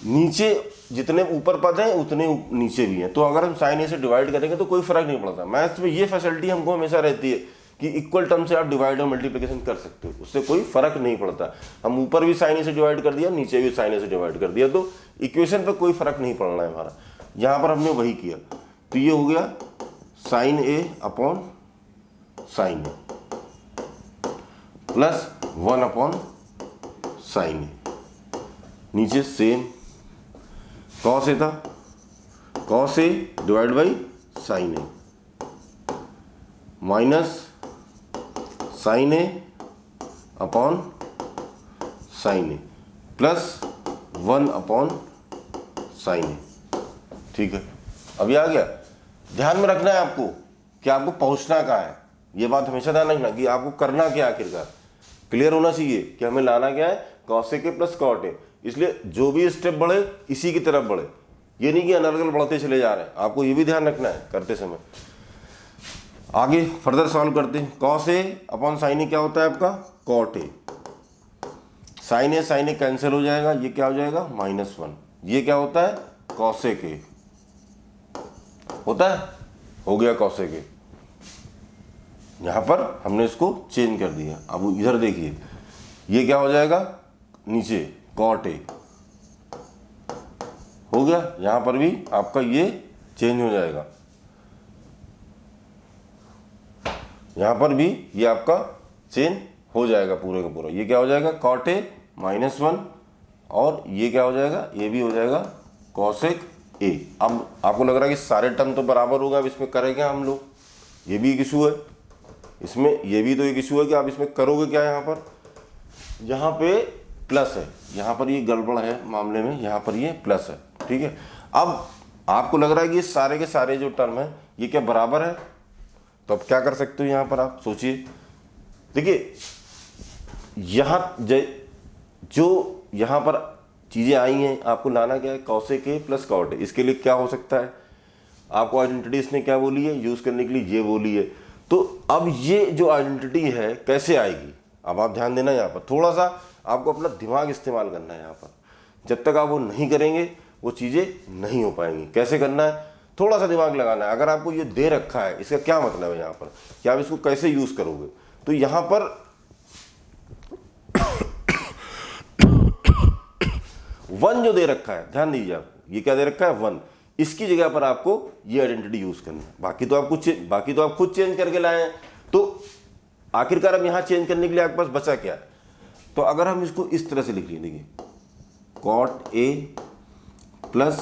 नीचे जितने ऊपर पद हैं उतने नीचे भी हैं, तो अगर हम साइन ए से डिवाइड करेंगे तो कोई फर्क नहीं पड़ता। मैथ्स में ये फैसिलिटी हमको हमेशा रहती है कि इक्वल टर्म से आप डिवाइड और मल्टीप्लिकेशन कर सकते हो, उससे कोई फर्क नहीं पड़ता। हम ऊपर भी साइन ए से डिवाइड कर दिया, नीचे भी साइन ए से डिवाइड कर दिया, तो इक्वेशन पे कोई फर्क नहीं पड़ना है हमारा। यहाँ पर हमने वही किया, तो ये हो गया sine A upon sine A plus 1 upon sine A, नीचे सेम कॉस ए था, cos A divide by sine A minus sine A upon sine A plus 1 upon sine A. ठीक है, अभी आ गया। ध्यान में रखना है आपको कि आपको पहुंचना कहाँ है, ये बात हमेशा ध्यान रखना कि आपको करना क्या, आखिरकार क्लियर होना चाहिए कि हमें लाना क्या है, कॉस ए के प्लस कॉट ए। इसलिए जो भी स्टेप बढ़े इसी की तरफ बढ़े, ये नहीं कि अनर्गल बढ़ते चले जा रहे हैं, आपको ये भी ध्यान रखना है करते समय। आगे फर्दर सॉल्व करते हैं। Cos A upon sine A क्या होता है आपका, cot A. Sine A cancel हो जाएगा, ये क्या हो जाएगा -1। ये क्या होता है, कॉसेक ए होता है, हो गया कॉसेक ए। यहां पर हमने इसको चेंज कर दिया। अब इधर देखिए ये क्या हो जाएगा, नीचे कॉट ए हो गया, यहां पर भी आपका ये चेंज हो जाएगा, यहां पर भी ये आपका चेंज हो जाएगा पूरे का पूरा। ये क्या हो जाएगा, कॉट ए -1, और ये क्या हो जाएगा, ये भी हो जाएगा कॉसेक ए। अब आपको लग रहा है कि सारे टर्म तो बराबर होगा, अब इसमें करेंगे हम लोग, ये भी एक इशू है इसमें, ये भी तो एक इशू है कि आप इसमें करोगे क्या। यहाँ पे प्लस है, यहाँ पर ये गड़बड़ है मामले में, यहाँ पर ये प्लस है। ठीक है, अब आपको लग रहा है कि ये सारे के सारे जो टर्म है ये क्या बराबर है, तो अब क्या कर सकते हो, यहाँ पर आप सोचिए। देखिए यहाँ जो यहाँ पर चीज़ें आई हैं, आपको लाना क्या है, cosec A plus cot A. इसके लिए क्या हो सकता है, आपको आइडेंटिटी इसने क्या बोली है, यूज़ करने के लिए ये बोली है। तो अब ये जो आइडेंटिटी है कैसे आएगी, अब आप ध्यान देना, यहाँ पर थोड़ा सा आपको अपना दिमाग इस्तेमाल करना है। यहाँ पर जब तक आप वो नहीं करेंगे वो चीज़ें नहीं हो पाएंगी। कैसे करना है, थोड़ा सा दिमाग लगाना है। अगर आपको ये दे रखा है, इसका क्या मतलब है यहाँ पर कि आप इसको कैसे यूज़ करोगे, तो यहाँ पर 1 जो दे रखा है, ध्यान दीजिए आपको, ये क्या दे रखा है 1, इसकी जगह पर आपको ये आइडेंटिटी यूज करनी है। बाकी तो आप खुद चेंज करके लाए हैं, तो आखिरकार अब यहाँ चेंज करने के लिए आपके पास बचा क्या है। तो अगर हम इसको इस तरह से लिख लें, देखिए cot A plus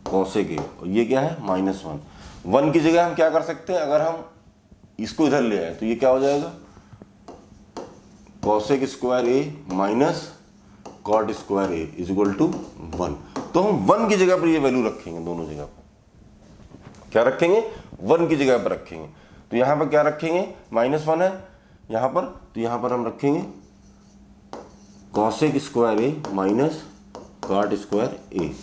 cosec A, और ये क्या है -1। 1 की जगह हम क्या कर सकते हैं, अगर हम इसको इधर ले आए तो ये क्या हो जाएगा, cosec square A minus cot square A is equal to 1। तो हम 1 की जगह पर ये वैल्यू रखेंगे, दोनों जगह पर क्या रखेंगे, 1 की जगह पर रखेंगे। तो यहाँ पर क्या रखेंगे, -1 है यहाँ पर, तो यहाँ पर हम रखेंगे cosec square A minus cot square ए।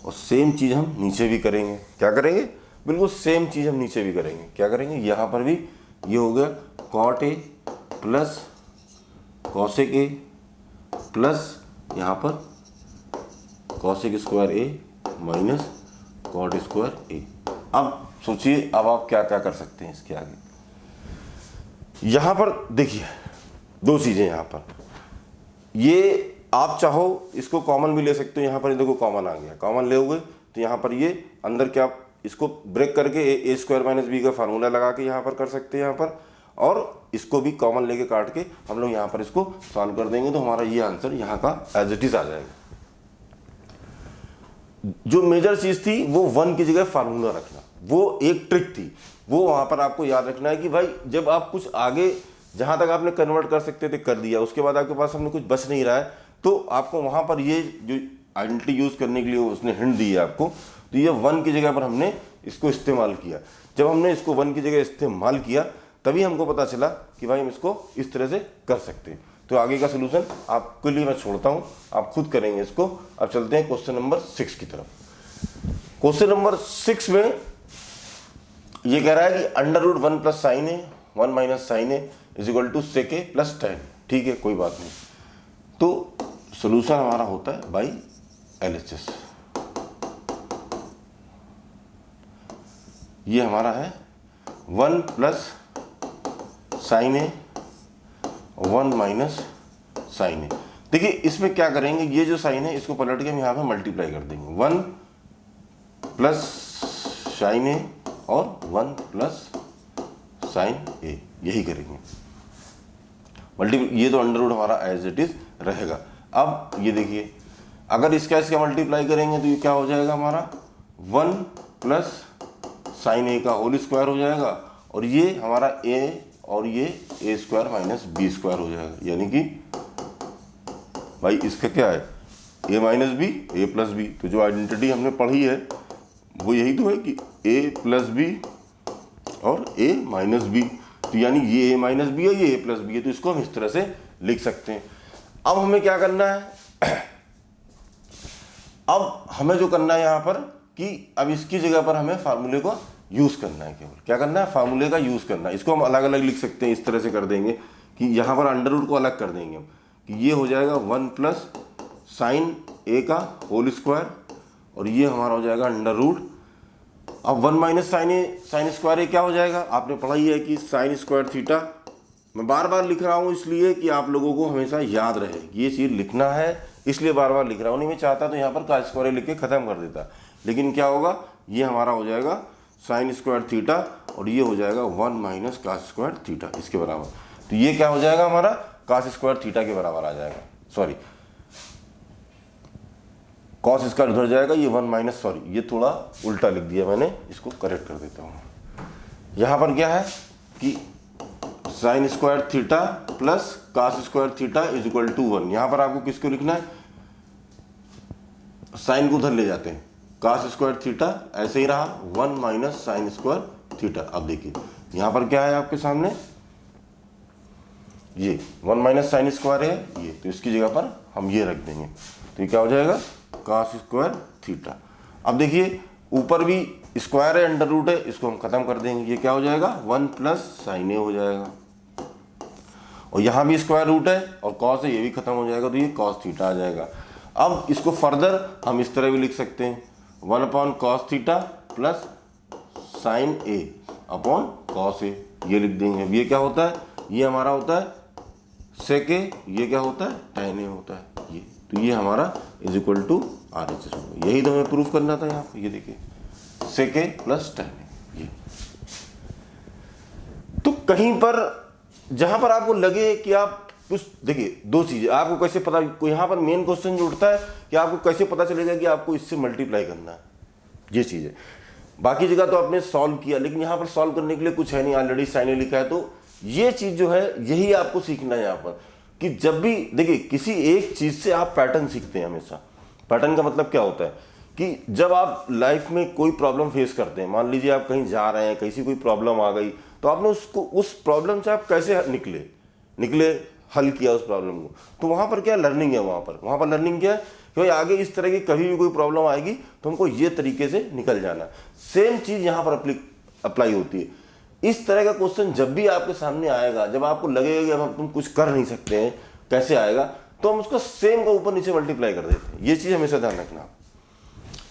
और सेम चीज़ हम नीचे भी करेंगे, क्या करेंगे, बिल्कुल सेम चीज़ हम नीचे भी करेंगे। क्या करेंगे, यहाँ पर भी ये हो गया cot A plus cosec A plus यहाँ पर cosec square A minus cot square A. अब सोचिए अब आप क्या क्या कर सकते हैं इसके आगे। यहाँ पर देखिए दो चीज़ें, यहाँ पर ये आप चाहो इसको कॉमन भी ले सकते हो। यहाँ पर देखो कॉमन आ गया, कॉमन ले तो यहाँ पर ये अंदर क्या आप इसको ब्रेक करके ए स्क्वायर माइनस बी का फार्मूला लगा के यहाँ पर कर सकते हैं यहाँ पर, और इसको भी कॉमन लेके काट के हम लोग यहाँ पर इसको सॉल्व कर देंगे तो हमारा ये आंसर यहाँ का एज इट इज आ जाएगा। जो मेजर चीज थी वो 1 की जगह फार्मूला रखना, वो एक ट्रिक थी, वो वहां पर आपको याद रखना है कि भाई जब आप कुछ आगे जहां तक आपने कन्वर्ट कर सकते थे कर दिया, उसके बाद आपके पास हमने कुछ बच नहीं रहा है, तो आपको वहां पर ये जो आइडेंटिटी यूज करने के लिए उसने हिंट दी है आपको, तो ये 1 की जगह पर हमने इसको इस्तेमाल किया। जब हमने इसको 1 की जगह इस्तेमाल किया तभी हमको पता चला कि भाई हम इसको इस तरह से कर सकते हैं। तो आगे का सोल्यूशन आपके लिए मैं छोड़ता हूं, आप खुद करेंगे इसको। अब चलते हैं क्वेश्चन नंबर 6 की तरफ। क्वेश्चन नंबर 6 में ये कह रहा है कि under root 1 plus sine A 1 minus sine A is equal to sec A plus tan. ठीक है, कोई बात नहीं। तो सोल्यूशन हमारा होता है बाई LHS। ये हमारा है 1 plus sine A 1 minus sine ए। देखिए इसमें क्या करेंगे, ये जो साइन है इसको पलट के हम यहाँ पे मल्टीप्लाई कर देंगे। 1 प्लस साइन ए और 1 प्लस साइन ए, यही करेंगे मल्टीप्लाई। ये तो अंडर रूट हमारा एज इट इज रहेगा। अब ये देखिए अगर इसका मल्टीप्लाई करेंगे तो ये क्या हो जाएगा हमारा 1 प्लस साइन ए का होल स्क्वायर हो जाएगा, और ये हमारा ए और ये ए स्क्वायर माइनस बी स्क्वायर हो जाएगा। यानी कि भाई इसका क्या है ए माइनस बी ए प्लस बी। तो जो आइडेंटिटी हमने पढ़ी है वो यही तो है कि ए प्लस बी और ए माइनस बी। तो यानी ये ए माइनस बी है, ये ए प्लस बी है, तो इसको हम इस तरह से लिख सकते हैं। अब हमें क्या करना है, अब हमें जो करना है यहाँ पर कि अब इसकी जगह पर हमें फार्मूले को यूज करना है। केवल क्या करना है, फार्मूले का यूज करना है। इसको हम अलग अलग लिख सकते हैं, इस तरह से कर देंगे कि यहाँ पर अंडर रूट को अलग कर देंगे हम, कि ये हो जाएगा 1 प्लस साइन ए का होल स्क्वायर, और ये हमारा हो जाएगा अंडर रूट। अब 1 माइनस साइन स्क्वायर ए क्या हो जाएगा, आपने पढ़ा ही है कि साइन स्क्वायर थीटा। मैं बार बार लिख रहा हूँ इसलिए कि आप लोगों को हमेशा याद रहे, ये चीज़ लिखना है, इसलिए बार बार लिख रहा हूँ। नहीं मैं चाहता तो यहाँ पर का स्क्वायर लिख के ख़त्म कर देता, लेकिन क्या होगा, ये हमारा हो जाएगा साइन स्क्वायर थीटा और ये हो जाएगा 1 माइनस कास स्क्वायर थीटा, इसके बराबर। तो ये क्या हो जाएगा हमारा कास स्क्वायर थीटा के बराबर आ जाएगा। सॉरी कॉस स्क्वायर उधर जाएगा, ये 1 माइनस, सॉरी ये थोड़ा उल्टा लिख दिया मैंने, इसको करेक्ट कर देता हूँ। यहाँ पर क्या है कि sine square theta plus cos square theta is equal to 1। यहाँ पर आपको किसको लिखना है, साइन को उधर ले जाते हैं, कास स्क्वायर थीटा ऐसे ही रहा 1 माइनस साइन स्क्वायर थीटा। अब देखिए यहाँ पर क्या है आपके सामने, ये 1 माइनस साइन स्क्वायर है ये, तो इसकी जगह पर हम ये रख देंगे, तो ये क्या हो जाएगा कास स्क्वायर थीटा। अब देखिए ऊपर भी स्क्वायर है, अंडर रूट है, इसको हम खत्म कर देंगे, ये क्या हो जाएगा 1 प्लस साइन ए हो जाएगा, और यहाँ भी स्क्वायर रूट है और कॉस है, ये भी खत्म हो जाएगा, तो ये कॉस थीटा आ जाएगा। अब इसको फर्दर हम इस तरह भी लिख सकते हैं 1 upon cos theta plus sine A upon cos A, ये लिख देंगे। अब ये क्या होता है, ये हमारा होता है सेक ए, ये क्या होता है tan ए होता है ये, तो ये हमारा इज इक्वल टू RHS होगा। यही तो हमें प्रूफ करना था यहाँ पे, ये देखिए सेक ए प्लस tan ए। ये तो कहीं पर जहां पर आपको लगे कि आप कुछ देखिए, दो चीजें आपको कैसे पता, यहाँ पर मेन क्वेश्चन जो उठता है कि आपको कैसे पता चलेगा कि आपको इससे मल्टीप्लाई करना है, ये चीज है। बाकी जगह तो आपने सॉल्व किया, लेकिन यहाँ पर सॉल्व करने के लिए कुछ है नहीं, ऑलरेडी साइन ए लिखा है। तो ये चीज जो है यही आपको सीखना है यहाँ पर, कि जब भी देखिए किसी एक चीज से आप पैटर्न सीखते हैं हमेशा। पैटर्न का मतलब क्या होता है कि जब आप लाइफ में कोई प्रॉब्लम फेस करते हैं, मान लीजिए आप कहीं जा रहे हैं, कहीं कोई प्रॉब्लम आ गई, तो आपने उसको उस प्रॉब्लम से आप कैसे निकले, हल किया उस प्रॉब्लम को, तो वहाँ पर क्या लर्निंग है, वहाँ पर लर्निंग क्या है कि भाई आगे इस तरह की कभी भी कोई प्रॉब्लम आएगी तो हमको ये तरीके से निकल जाना। सेम चीज़ यहाँ पर अप्लाई होती है। इस तरह का क्वेश्चन जब भी आपके सामने आएगा, जब आपको लगेगा कि अब तुम कुछ कर नहीं सकते हैं, कैसे आएगा, तो हम उसको सेम का ऊपर नीचे मल्टीप्लाई कर देते हैं। ये चीज़ हमेशा ध्यान रखना।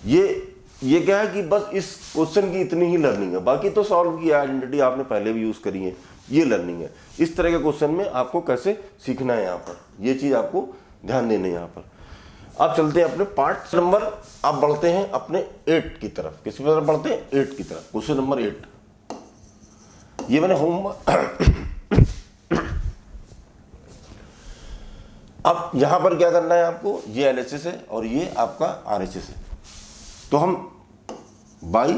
ये क्या है कि बस इस क्वेश्चन की इतनी ही लर्निंग है, बाकी तो सॉल्व की आइडेंटिटी आपने पहले भी यूज़ करी है, ये लर्निंग है। इस तरह के क्वेश्चन में आपको कैसे सीखना है, यहाँ पर ये चीज़ आपको ध्यान देनी है। यहाँ पर आप चलते हैं अपने पार्ट नंबर, आप बढ़ते हैं अपने 8 की तरफ। किस तरफ बढ़ते हैं? 8 की तरफ। क्वेश्चन नंबर 8 ये मैंने अब यहां पर क्या करना है आपको, ये LHS है और ये आपका RHS है, तो हम बाई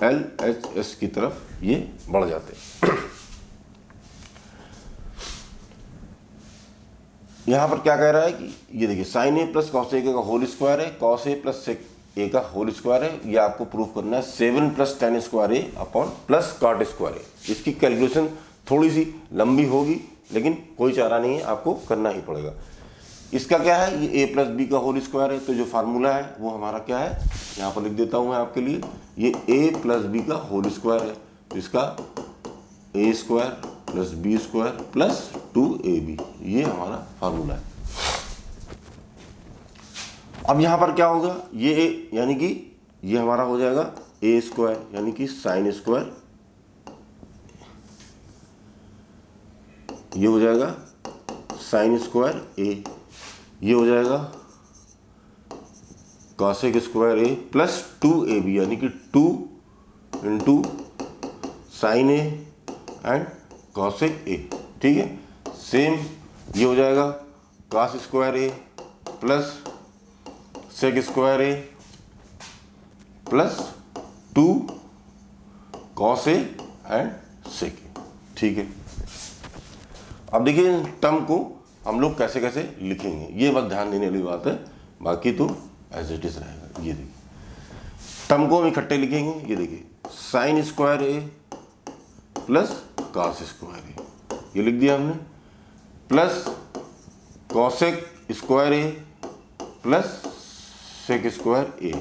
LHS की तरफ ये बढ़ जाते हैं। यहां पर क्या कह रहा है कि ये देखिए sign A plus cos A का होल स्क्वायर है, कॉस ए प्लस सेक ए का होल स्क्वायर है। ये आपको प्रूफ करना है 7 प्लस टेन स्क्वायर ए अपॉन प्लस कॉट स्क्वायर ए। इसकी कैलकुलेशन थोड़ी सी लंबी होगी, लेकिन कोई चारा नहीं है, आपको करना ही पड़ेगा। इसका क्या है, ये ए प्लस बी का होल स्क्वायर है, तो जो फार्मूला है वो हमारा क्या है, यहाँ पर लिख देता हूँ मैं आपके लिए। ये ए प्लस बी का होल स्क्वायर है, तो इसका A square plus B square plus 2ab, ये हमारा फार्मूला है। अब यहाँ पर क्या होगा, ये यानी कि ये हमारा हो जाएगा ए स्क्वायर यानी कि साइन स्क्वायर, ये हो जाएगा साइन स्क्वायर ए, ये हो जाएगा cosec square A plus 2ab यानी कि 2 into sine A and cosec A. ठीक है, सेम ये हो जाएगा cos square A plus sec square A plus 2 cos A and sec A. ठीक है, अब देखिए टर्म को हम लोग कैसे कैसे लिखेंगे, ये बस ध्यान देने वाली बात है, बाकी तो एज इट इज रहेगा। ये देखिए टर्म को हम इकट्ठे लिखेंगे। ये देखिए sign square A plus cos square ए, ये लिख दिया हमने, plus cosec square A plus sec square A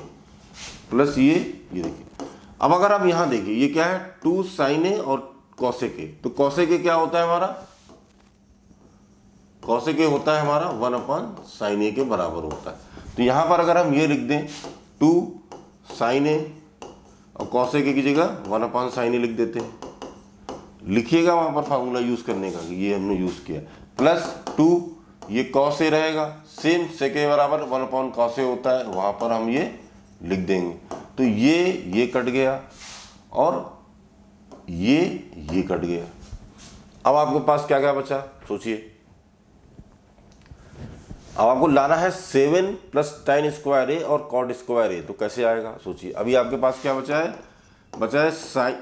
plus ये देखिए। अब अगर आप यहाँ देखिए ये क्या है, 2 साइन ए और कॉसेक ए, तो कॉसेक ए क्या होता है हमारा, कॉसेक ए होता है हमारा 1 अपॉन साइन ए के बराबर होता है। तो यहाँ पर अगर हम ये लिख दें 2 साइन ए और कॉसेक ए की जगह 1 अपॉन साइन ए लिख देते हैं, लिखिएगा वहाँ पर फार्मूला यूज़ करने का, ये हमने यूज़ किया, प्लस 2 ये कॉस ए रहेगा, सेम सेक ए बराबर 1 अपॉन कॉस ए होता है, वहाँ पर हम ये लिख देंगे। तो ये कट गया और ये कट गया। अब आपके पास क्या क्या बचा सोचिए। अब आपको लाना है 7 प्लस टेन स्क्वायर ए और कॉट स्क्वायर ए, तो कैसे आएगा सोचिए। अभी आपके पास क्या बचा है,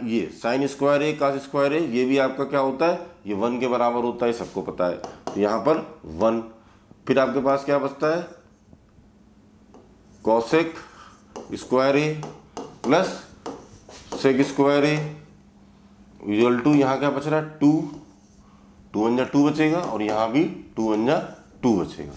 ये साइन स्क्वायर ए कॉस स्क्वायर ए, ये भी आपका क्या होता है, ये 1 के बराबर होता है, सबको पता है, तो यहाँ पर 1। फिर आपके पास क्या बचता है, cosec square A plus sec square A equal to, यहाँ क्या बच रहा है 2, 2 1 2 बचेगा और यहाँ भी 2 1 2 बचेगा।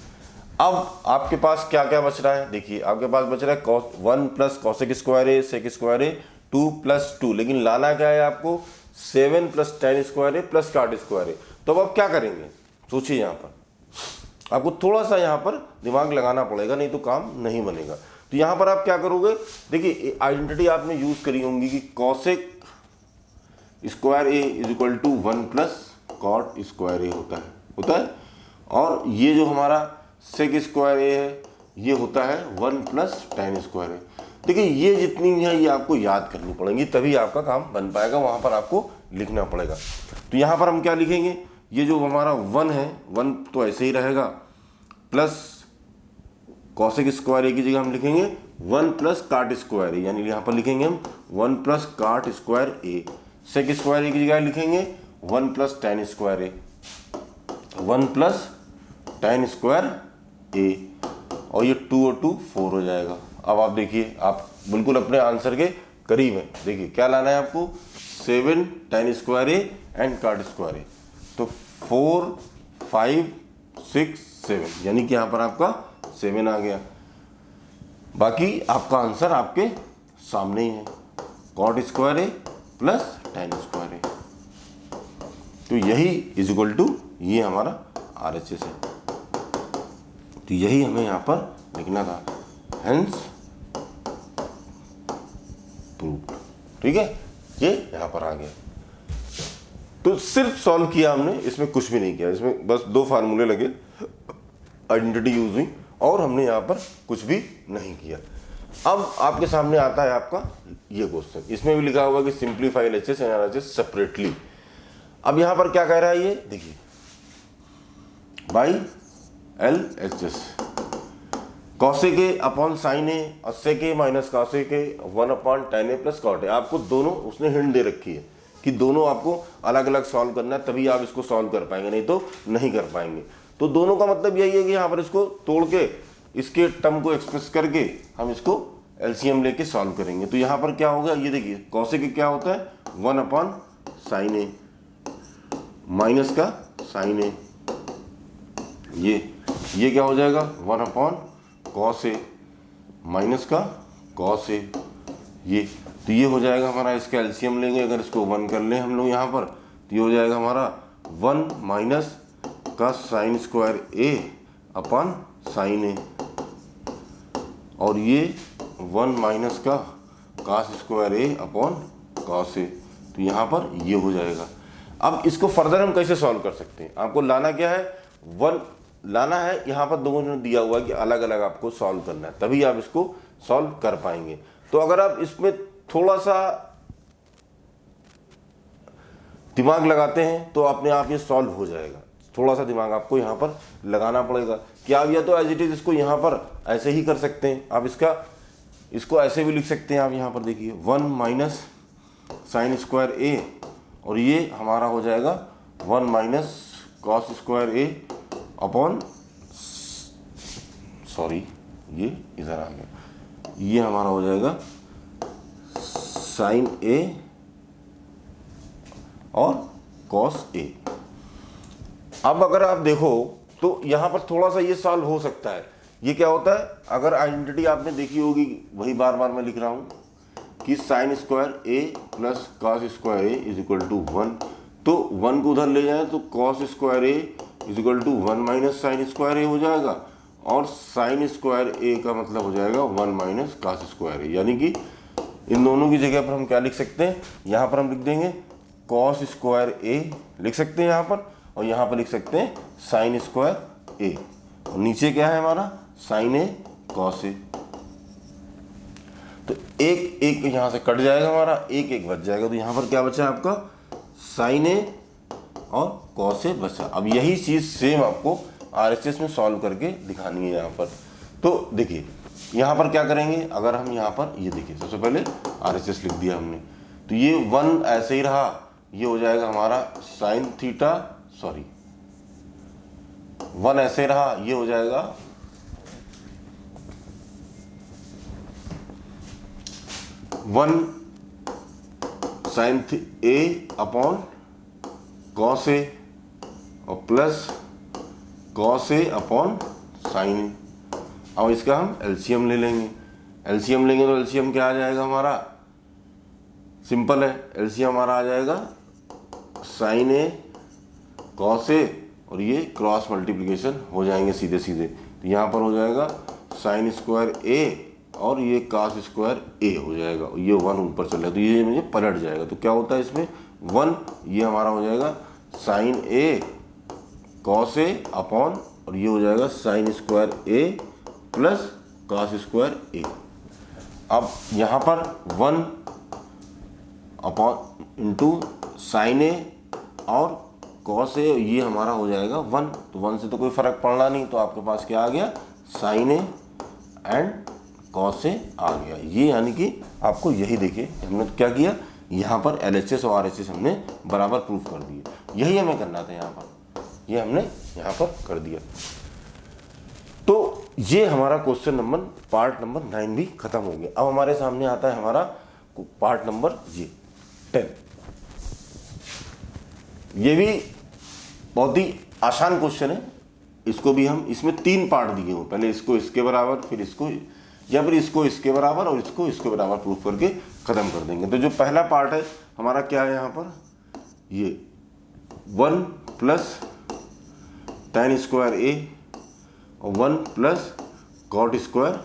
अब आपके पास क्या क्या बच रहा है, देखिए आपके पास बच रहा है 1 प्लस कॉसेक स्क्वायर ए सेक स्क्वायर ए 2 प्लस 2, लेकिन लाना क्या है आपको 7 plus ten square A plus cot square A. तो अब आप क्या करेंगे सोचिए, यहाँ पर आपको थोड़ा सा यहाँ पर दिमाग लगाना पड़ेगा, नहीं तो काम नहीं बनेगा। तो यहाँ पर आप क्या करोगे, देखिए आइडेंटिटी आपने यूज करी होंगी कि cosec square A is equal to 1 plus cot square A होता है, और ये जो हमारा सेक स्क्वायर ए है ये होता है 1 प्लस टेन स्क्वायर ए। देखिए ये जितनी है ये आपको याद करनी पड़ेंगी, तभी आपका काम बन पाएगा, वहाँ पर आपको लिखना पड़ेगा। तो यहाँ पर हम क्या लिखेंगे, ये जो हमारा 1 है, 1 तो ऐसे ही रहेगा, प्लस कॉसेक स्क्वायर ए की जगह हम लिखेंगे 1 प्लस कॉट स्क्वायर ए, यानी यहाँ पर लिखेंगे हम 1 प्लस कॉट स्क्वायर ए। सेक स्क्वायर ए की जगह लिखेंगे 1 प्लस टेन स्क्वायर ए, 1 प्लस टेन स्क्वायर ए, और ये 2 और 2 4 हो जाएगा। अब आप देखिए आप बिल्कुल अपने आंसर के करीब हैं। देखिए क्या लाना है आपको, 7 tan square A and cot square A, तो 4 5 6 7, यानी कि यहाँ पर आपका 7 आ गया। बाकी आपका आंसर आपके सामने ही है, cot square A plus tan square A. तो यही इज इक्वल टू ये हमारा RHS है। तो यही हमें यहाँ पर लिखना था, हेंस प्रूव्ड। ठीक है, ये यहाँ पर आ गया। तो सिर्फ सॉल्व किया हमने, इसमें कुछ भी नहीं किया, इसमें बस 2 फार्मूले लगे, आइडेंटिटी यूज हुई और हमने यहाँ पर कुछ भी नहीं किया। अब आपके सामने आता है आपका ये क्वेश्चन, इसमें भी लिखा हुआ कि simplify LHS and RHS separately. अब यहाँ पर क्या कह रहा है ये देखिए, by LHS cosec A upon sine A और sec A minus cosec A 1 upon tan A plus cot A. आपको दोनों उसने हिंट दे रखी है कि दोनों आपको अलग अलग सॉल्व करना है, तभी आप इसको सॉल्व कर पाएंगे, नहीं तो नहीं कर पाएंगे। तो दोनों का मतलब यही है कि यहाँ पर इसको तोड़ के इसके टर्म को एक्सप्रेस करके हम इसको LCM लेके सॉल्व करेंगे। तो यहाँ पर क्या होगा ये देखिए, कॉसेक क्या होता है 1 अपॉन साइन ए माइनस का साइन ए, ये क्या हो जाएगा 1 अपॉन कॉस ए माइनस का कॉस ए, ये तो ये हो जाएगा हमारा, इसका LCM लेंगे, अगर इसको 1 कर लें हम लोग यहाँ पर तो ये हो जाएगा हमारा 1 माइनस का sign square A upon sine A, और ये 1 माइनस का कॉस स्क्वायर ए अपॉन कॉस ए। तो यहाँ पर ये हो जाएगा। अब इसको फर्दर हम कैसे सॉल्व कर सकते हैं, आपको लाना क्या है, 1 लाना है। यहाँ पर दोनों ने दिया हुआ है कि अलग अलग आपको सॉल्व करना है, तभी आप इसको सॉल्व कर पाएंगे। तो अगर आप इसमें थोड़ा सा दिमाग लगाते हैं तो अपने आप ये सॉल्व हो जाएगा। थोड़ा सा दिमाग आपको यहाँ पर लगाना पड़ेगा कि आप या तो एज इट इज इसको यहाँ पर ऐसे ही कर सकते हैं, आप इसको ऐसे भी लिख सकते हैं। आप यहाँ पर देखिए 1 माइनस साइन स्क्वायर ए, और ये हमारा हो जाएगा 1 माइनस कॉस स्क्वायर ए अपॉन, सॉरी ये इधर आ गया, ये हमारा हो जाएगा साइन ए और कॉस ए। अब अगर आप देखो तो यहाँ पर थोड़ा सा ये सॉल्व हो सकता है। ये क्या होता है, अगर आइडेंटिटी आपने देखी होगी, वही बार बार मैं लिख रहा हूँ कि sine square A plus cos square A is equal to 1, तो 1 को उधर ले जाए तो cos square A is equal to 1 minus sine square A हो जाएगा, और साइन स्क्वायर ए का मतलब हो जाएगा 1 माइनस कॉस स्क्वायर ए। यानी कि इन दोनों की जगह पर हम क्या लिख सकते हैं, यहाँ पर हम लिख देंगे कॉस स्क्वायर ए लिख सकते हैं यहाँ पर, और यहाँ पर लिख सकते हैं साइन स्क्वायर ए, और नीचे क्या है हमारा साइन ए कॉस ए। तो एक एक यहाँ से कट जाएगा हमारा, एक एक बच जाएगा। तो यहाँ पर क्या बचा आपका साइन ए और कॉस ए बचा। अब यही चीज़ सेम आपको RHS में सॉल्व करके दिखानी है यहाँ पर। तो देखिए यहाँ पर क्या करेंगे, अगर हम यहाँ पर ये देखिए, सबसे पहले RHS लिख दिया हमने, तो ये 1 ऐसे ही रहा, ये हो जाएगा हमारा साइन थीटा, सॉरी 1 ऐसे रहा, ये हो जाएगा 1 साइन ए अपॉन कॉस ए और plus cos A upon sine A. अब इसका हम LCM ले लेंगे, LCM लेंगे तो LCM क्या आ जाएगा हमारा, सिंपल है, LCM हमारा आ जाएगा साइन ए कॉस ए, और ये क्रॉस मल्टीप्लिकेशन हो जाएंगे सीधे सीधे। तो यहाँ पर हो जाएगा साइन स्क्वायर ए और ये कॉस स्क्वायर ए हो जाएगा, ये 1 ऊपर चल रहा है तो ये मुझे पलट जाएगा। तो क्या होता है इसमें 1, ये हमारा हो जाएगा sign A cos A upon, और ये हो जाएगा sign square A plus cos square A. अब यहाँ पर 1 अपॉन इंटू साइन ए और कॉस ए, ये हमारा हो जाएगा 1। तो 1 से तो कोई फर्क पड़ना नहीं, तो आपके पास क्या आ गया sine A and cos A आ गया। ये यानी कि आपको यही देखिए हमने क्या किया, यहाँ पर LHS और RHS हमने बराबर प्रूफ कर दिए। यही हमें करना था यहाँ पर, ये हमने यहाँ पर कर दिया। तो ये हमारा क्वेश्चन नंबर पार्ट नंबर 9 भी खत्म हो गया। अब हमारे सामने आता है हमारा पार्ट नंबर 10। ये भी बहुत ही आसान क्वेश्चन है। इसको भी हम, इसमें 3 पार्ट दिए हुए, पहले इसको इसके बराबर, फिर इसको, या फिर इसको इसके बराबर और इसको इसके बराबर प्रूफ करके ख़त्म कर देंगे। तो जो पहला पार्ट है हमारा क्या है यहाँ पर, ये 1 प्लस tan स्क्वायर ए और 1 प्लस cot स्क्वायर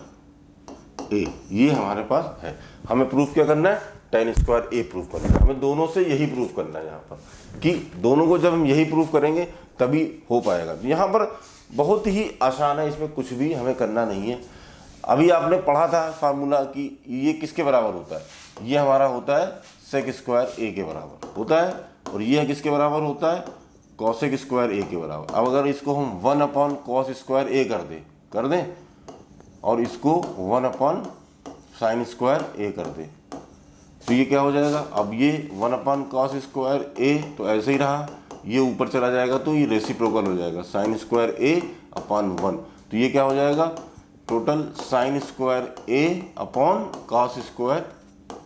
ए, ये हमारे पास है। हमें प्रूफ क्या करना है, tan स्क्वायर ए प्रूफ करना है। हमें दोनों से यही प्रूफ करना है यहाँ पर, कि दोनों को जब हम यही प्रूफ करेंगे तभी हो पाएगा। यहाँ पर बहुत ही आसान है, इसमें कुछ भी हमें करना नहीं है। अभी आपने पढ़ा था फार्मूला कि ये किसके बराबर होता है, ये हमारा होता है सेक स्क्वायर ए के बराबर होता है, और ये किसके बराबर होता है, कॉसेक स्क्वायर ए के बराबर। अब अगर इसको हम 1 अपॉन कॉस स्क्वायर ए कर दें और इसको 1 अपॉन साइन स्क्वायर ए कर दें, तो ये क्या हो जाएगा, अब ये 1 अपॉन कॉस स्क्वायर ए तो ऐसे ही रहा, ये ऊपर चला जाएगा तो ये रेसिप्रोकल हो जाएगा, साइन स्क्वायर ए अपॉन 1, तो ये क्या हो जाएगा, total sign square A upon cos square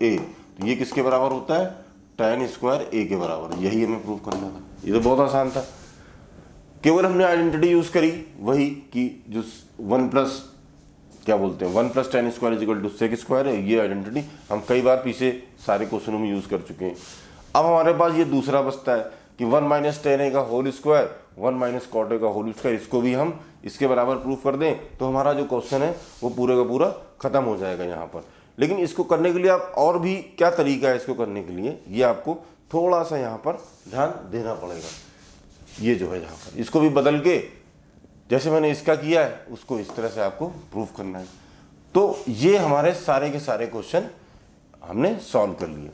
A, तो ये किसके बराबर होता है, tan स्क्वायर ए के बराबर। यही हमें प्रूफ करना था। ये तो बहुत आसान था, केवल हमने आइडेंटिटी यूज करी वही कि जो 1 प्लस क्या बोलते हैं 1 plus tan square is equal to sec square है, ये आइडेंटिटी हम कई बार पीछे सारे क्वेश्चनों में यूज कर चुके हैं। अब हमारे पास ये दूसरा बचता है कि 1 माइनस tan ए का होल स्क्वायर 1 माइनस cot ए का होल स्क्वायर, इसको भी हम इसके बराबर प्रूफ कर दें तो हमारा जो क्वेश्चन है वो पूरे का पूरा खत्म हो जाएगा यहाँ पर। लेकिन इसको करने के लिए आप और भी क्या तरीका है इसको करने के लिए, ये आपको थोड़ा सा यहाँ पर ध्यान देना पड़ेगा। ये जो है यहाँ पर इसको भी बदल के जैसे मैंने इसका किया है उसको इस तरह से आपको प्रूफ करना है। तो ये हमारे सारे के सारे क्वेश्चन हमने सॉल्व कर लिए।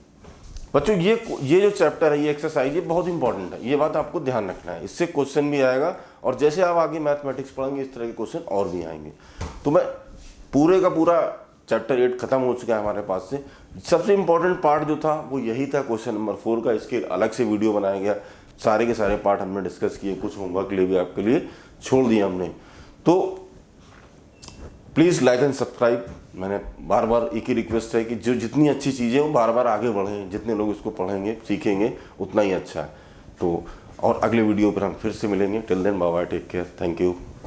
बच्चों ये जो चैप्टर है, ये एक्सरसाइज, ये बहुत इंपॉर्टेंट है, ये बात आपको ध्यान रखना है। इससे क्वेश्चन भी आएगा और जैसे आप आगे मैथमेटिक्स पढ़ेंगे इस तरह के क्वेश्चन और भी आएंगे। तो मैं पूरे का पूरा चैप्टर 8 खत्म हो चुका है हमारे पास से। सबसे इंपॉर्टेंट पार्ट जो था वो यही था क्वेश्चन नंबर 4 का। इसके अलग से वीडियो बनाया गया, सारे के सारे पार्ट हमने डिस्कस किए, कुछ होमवर्क के लिए भी आपके लिए छोड़ दिया हमने। तो प्लीज़ लाइक एंड सब्सक्राइब। मैंने बार बार एक ही रिक्वेस्ट है कि जो जितनी अच्छी चीज़ें वो बार बार आगे बढ़ें, जितने लोग इसको पढ़ेंगे सीखेंगे उतना ही अच्छा है। तो और अगले वीडियो पर हम फिर से मिलेंगे। Till then bye bye, take care, thank you.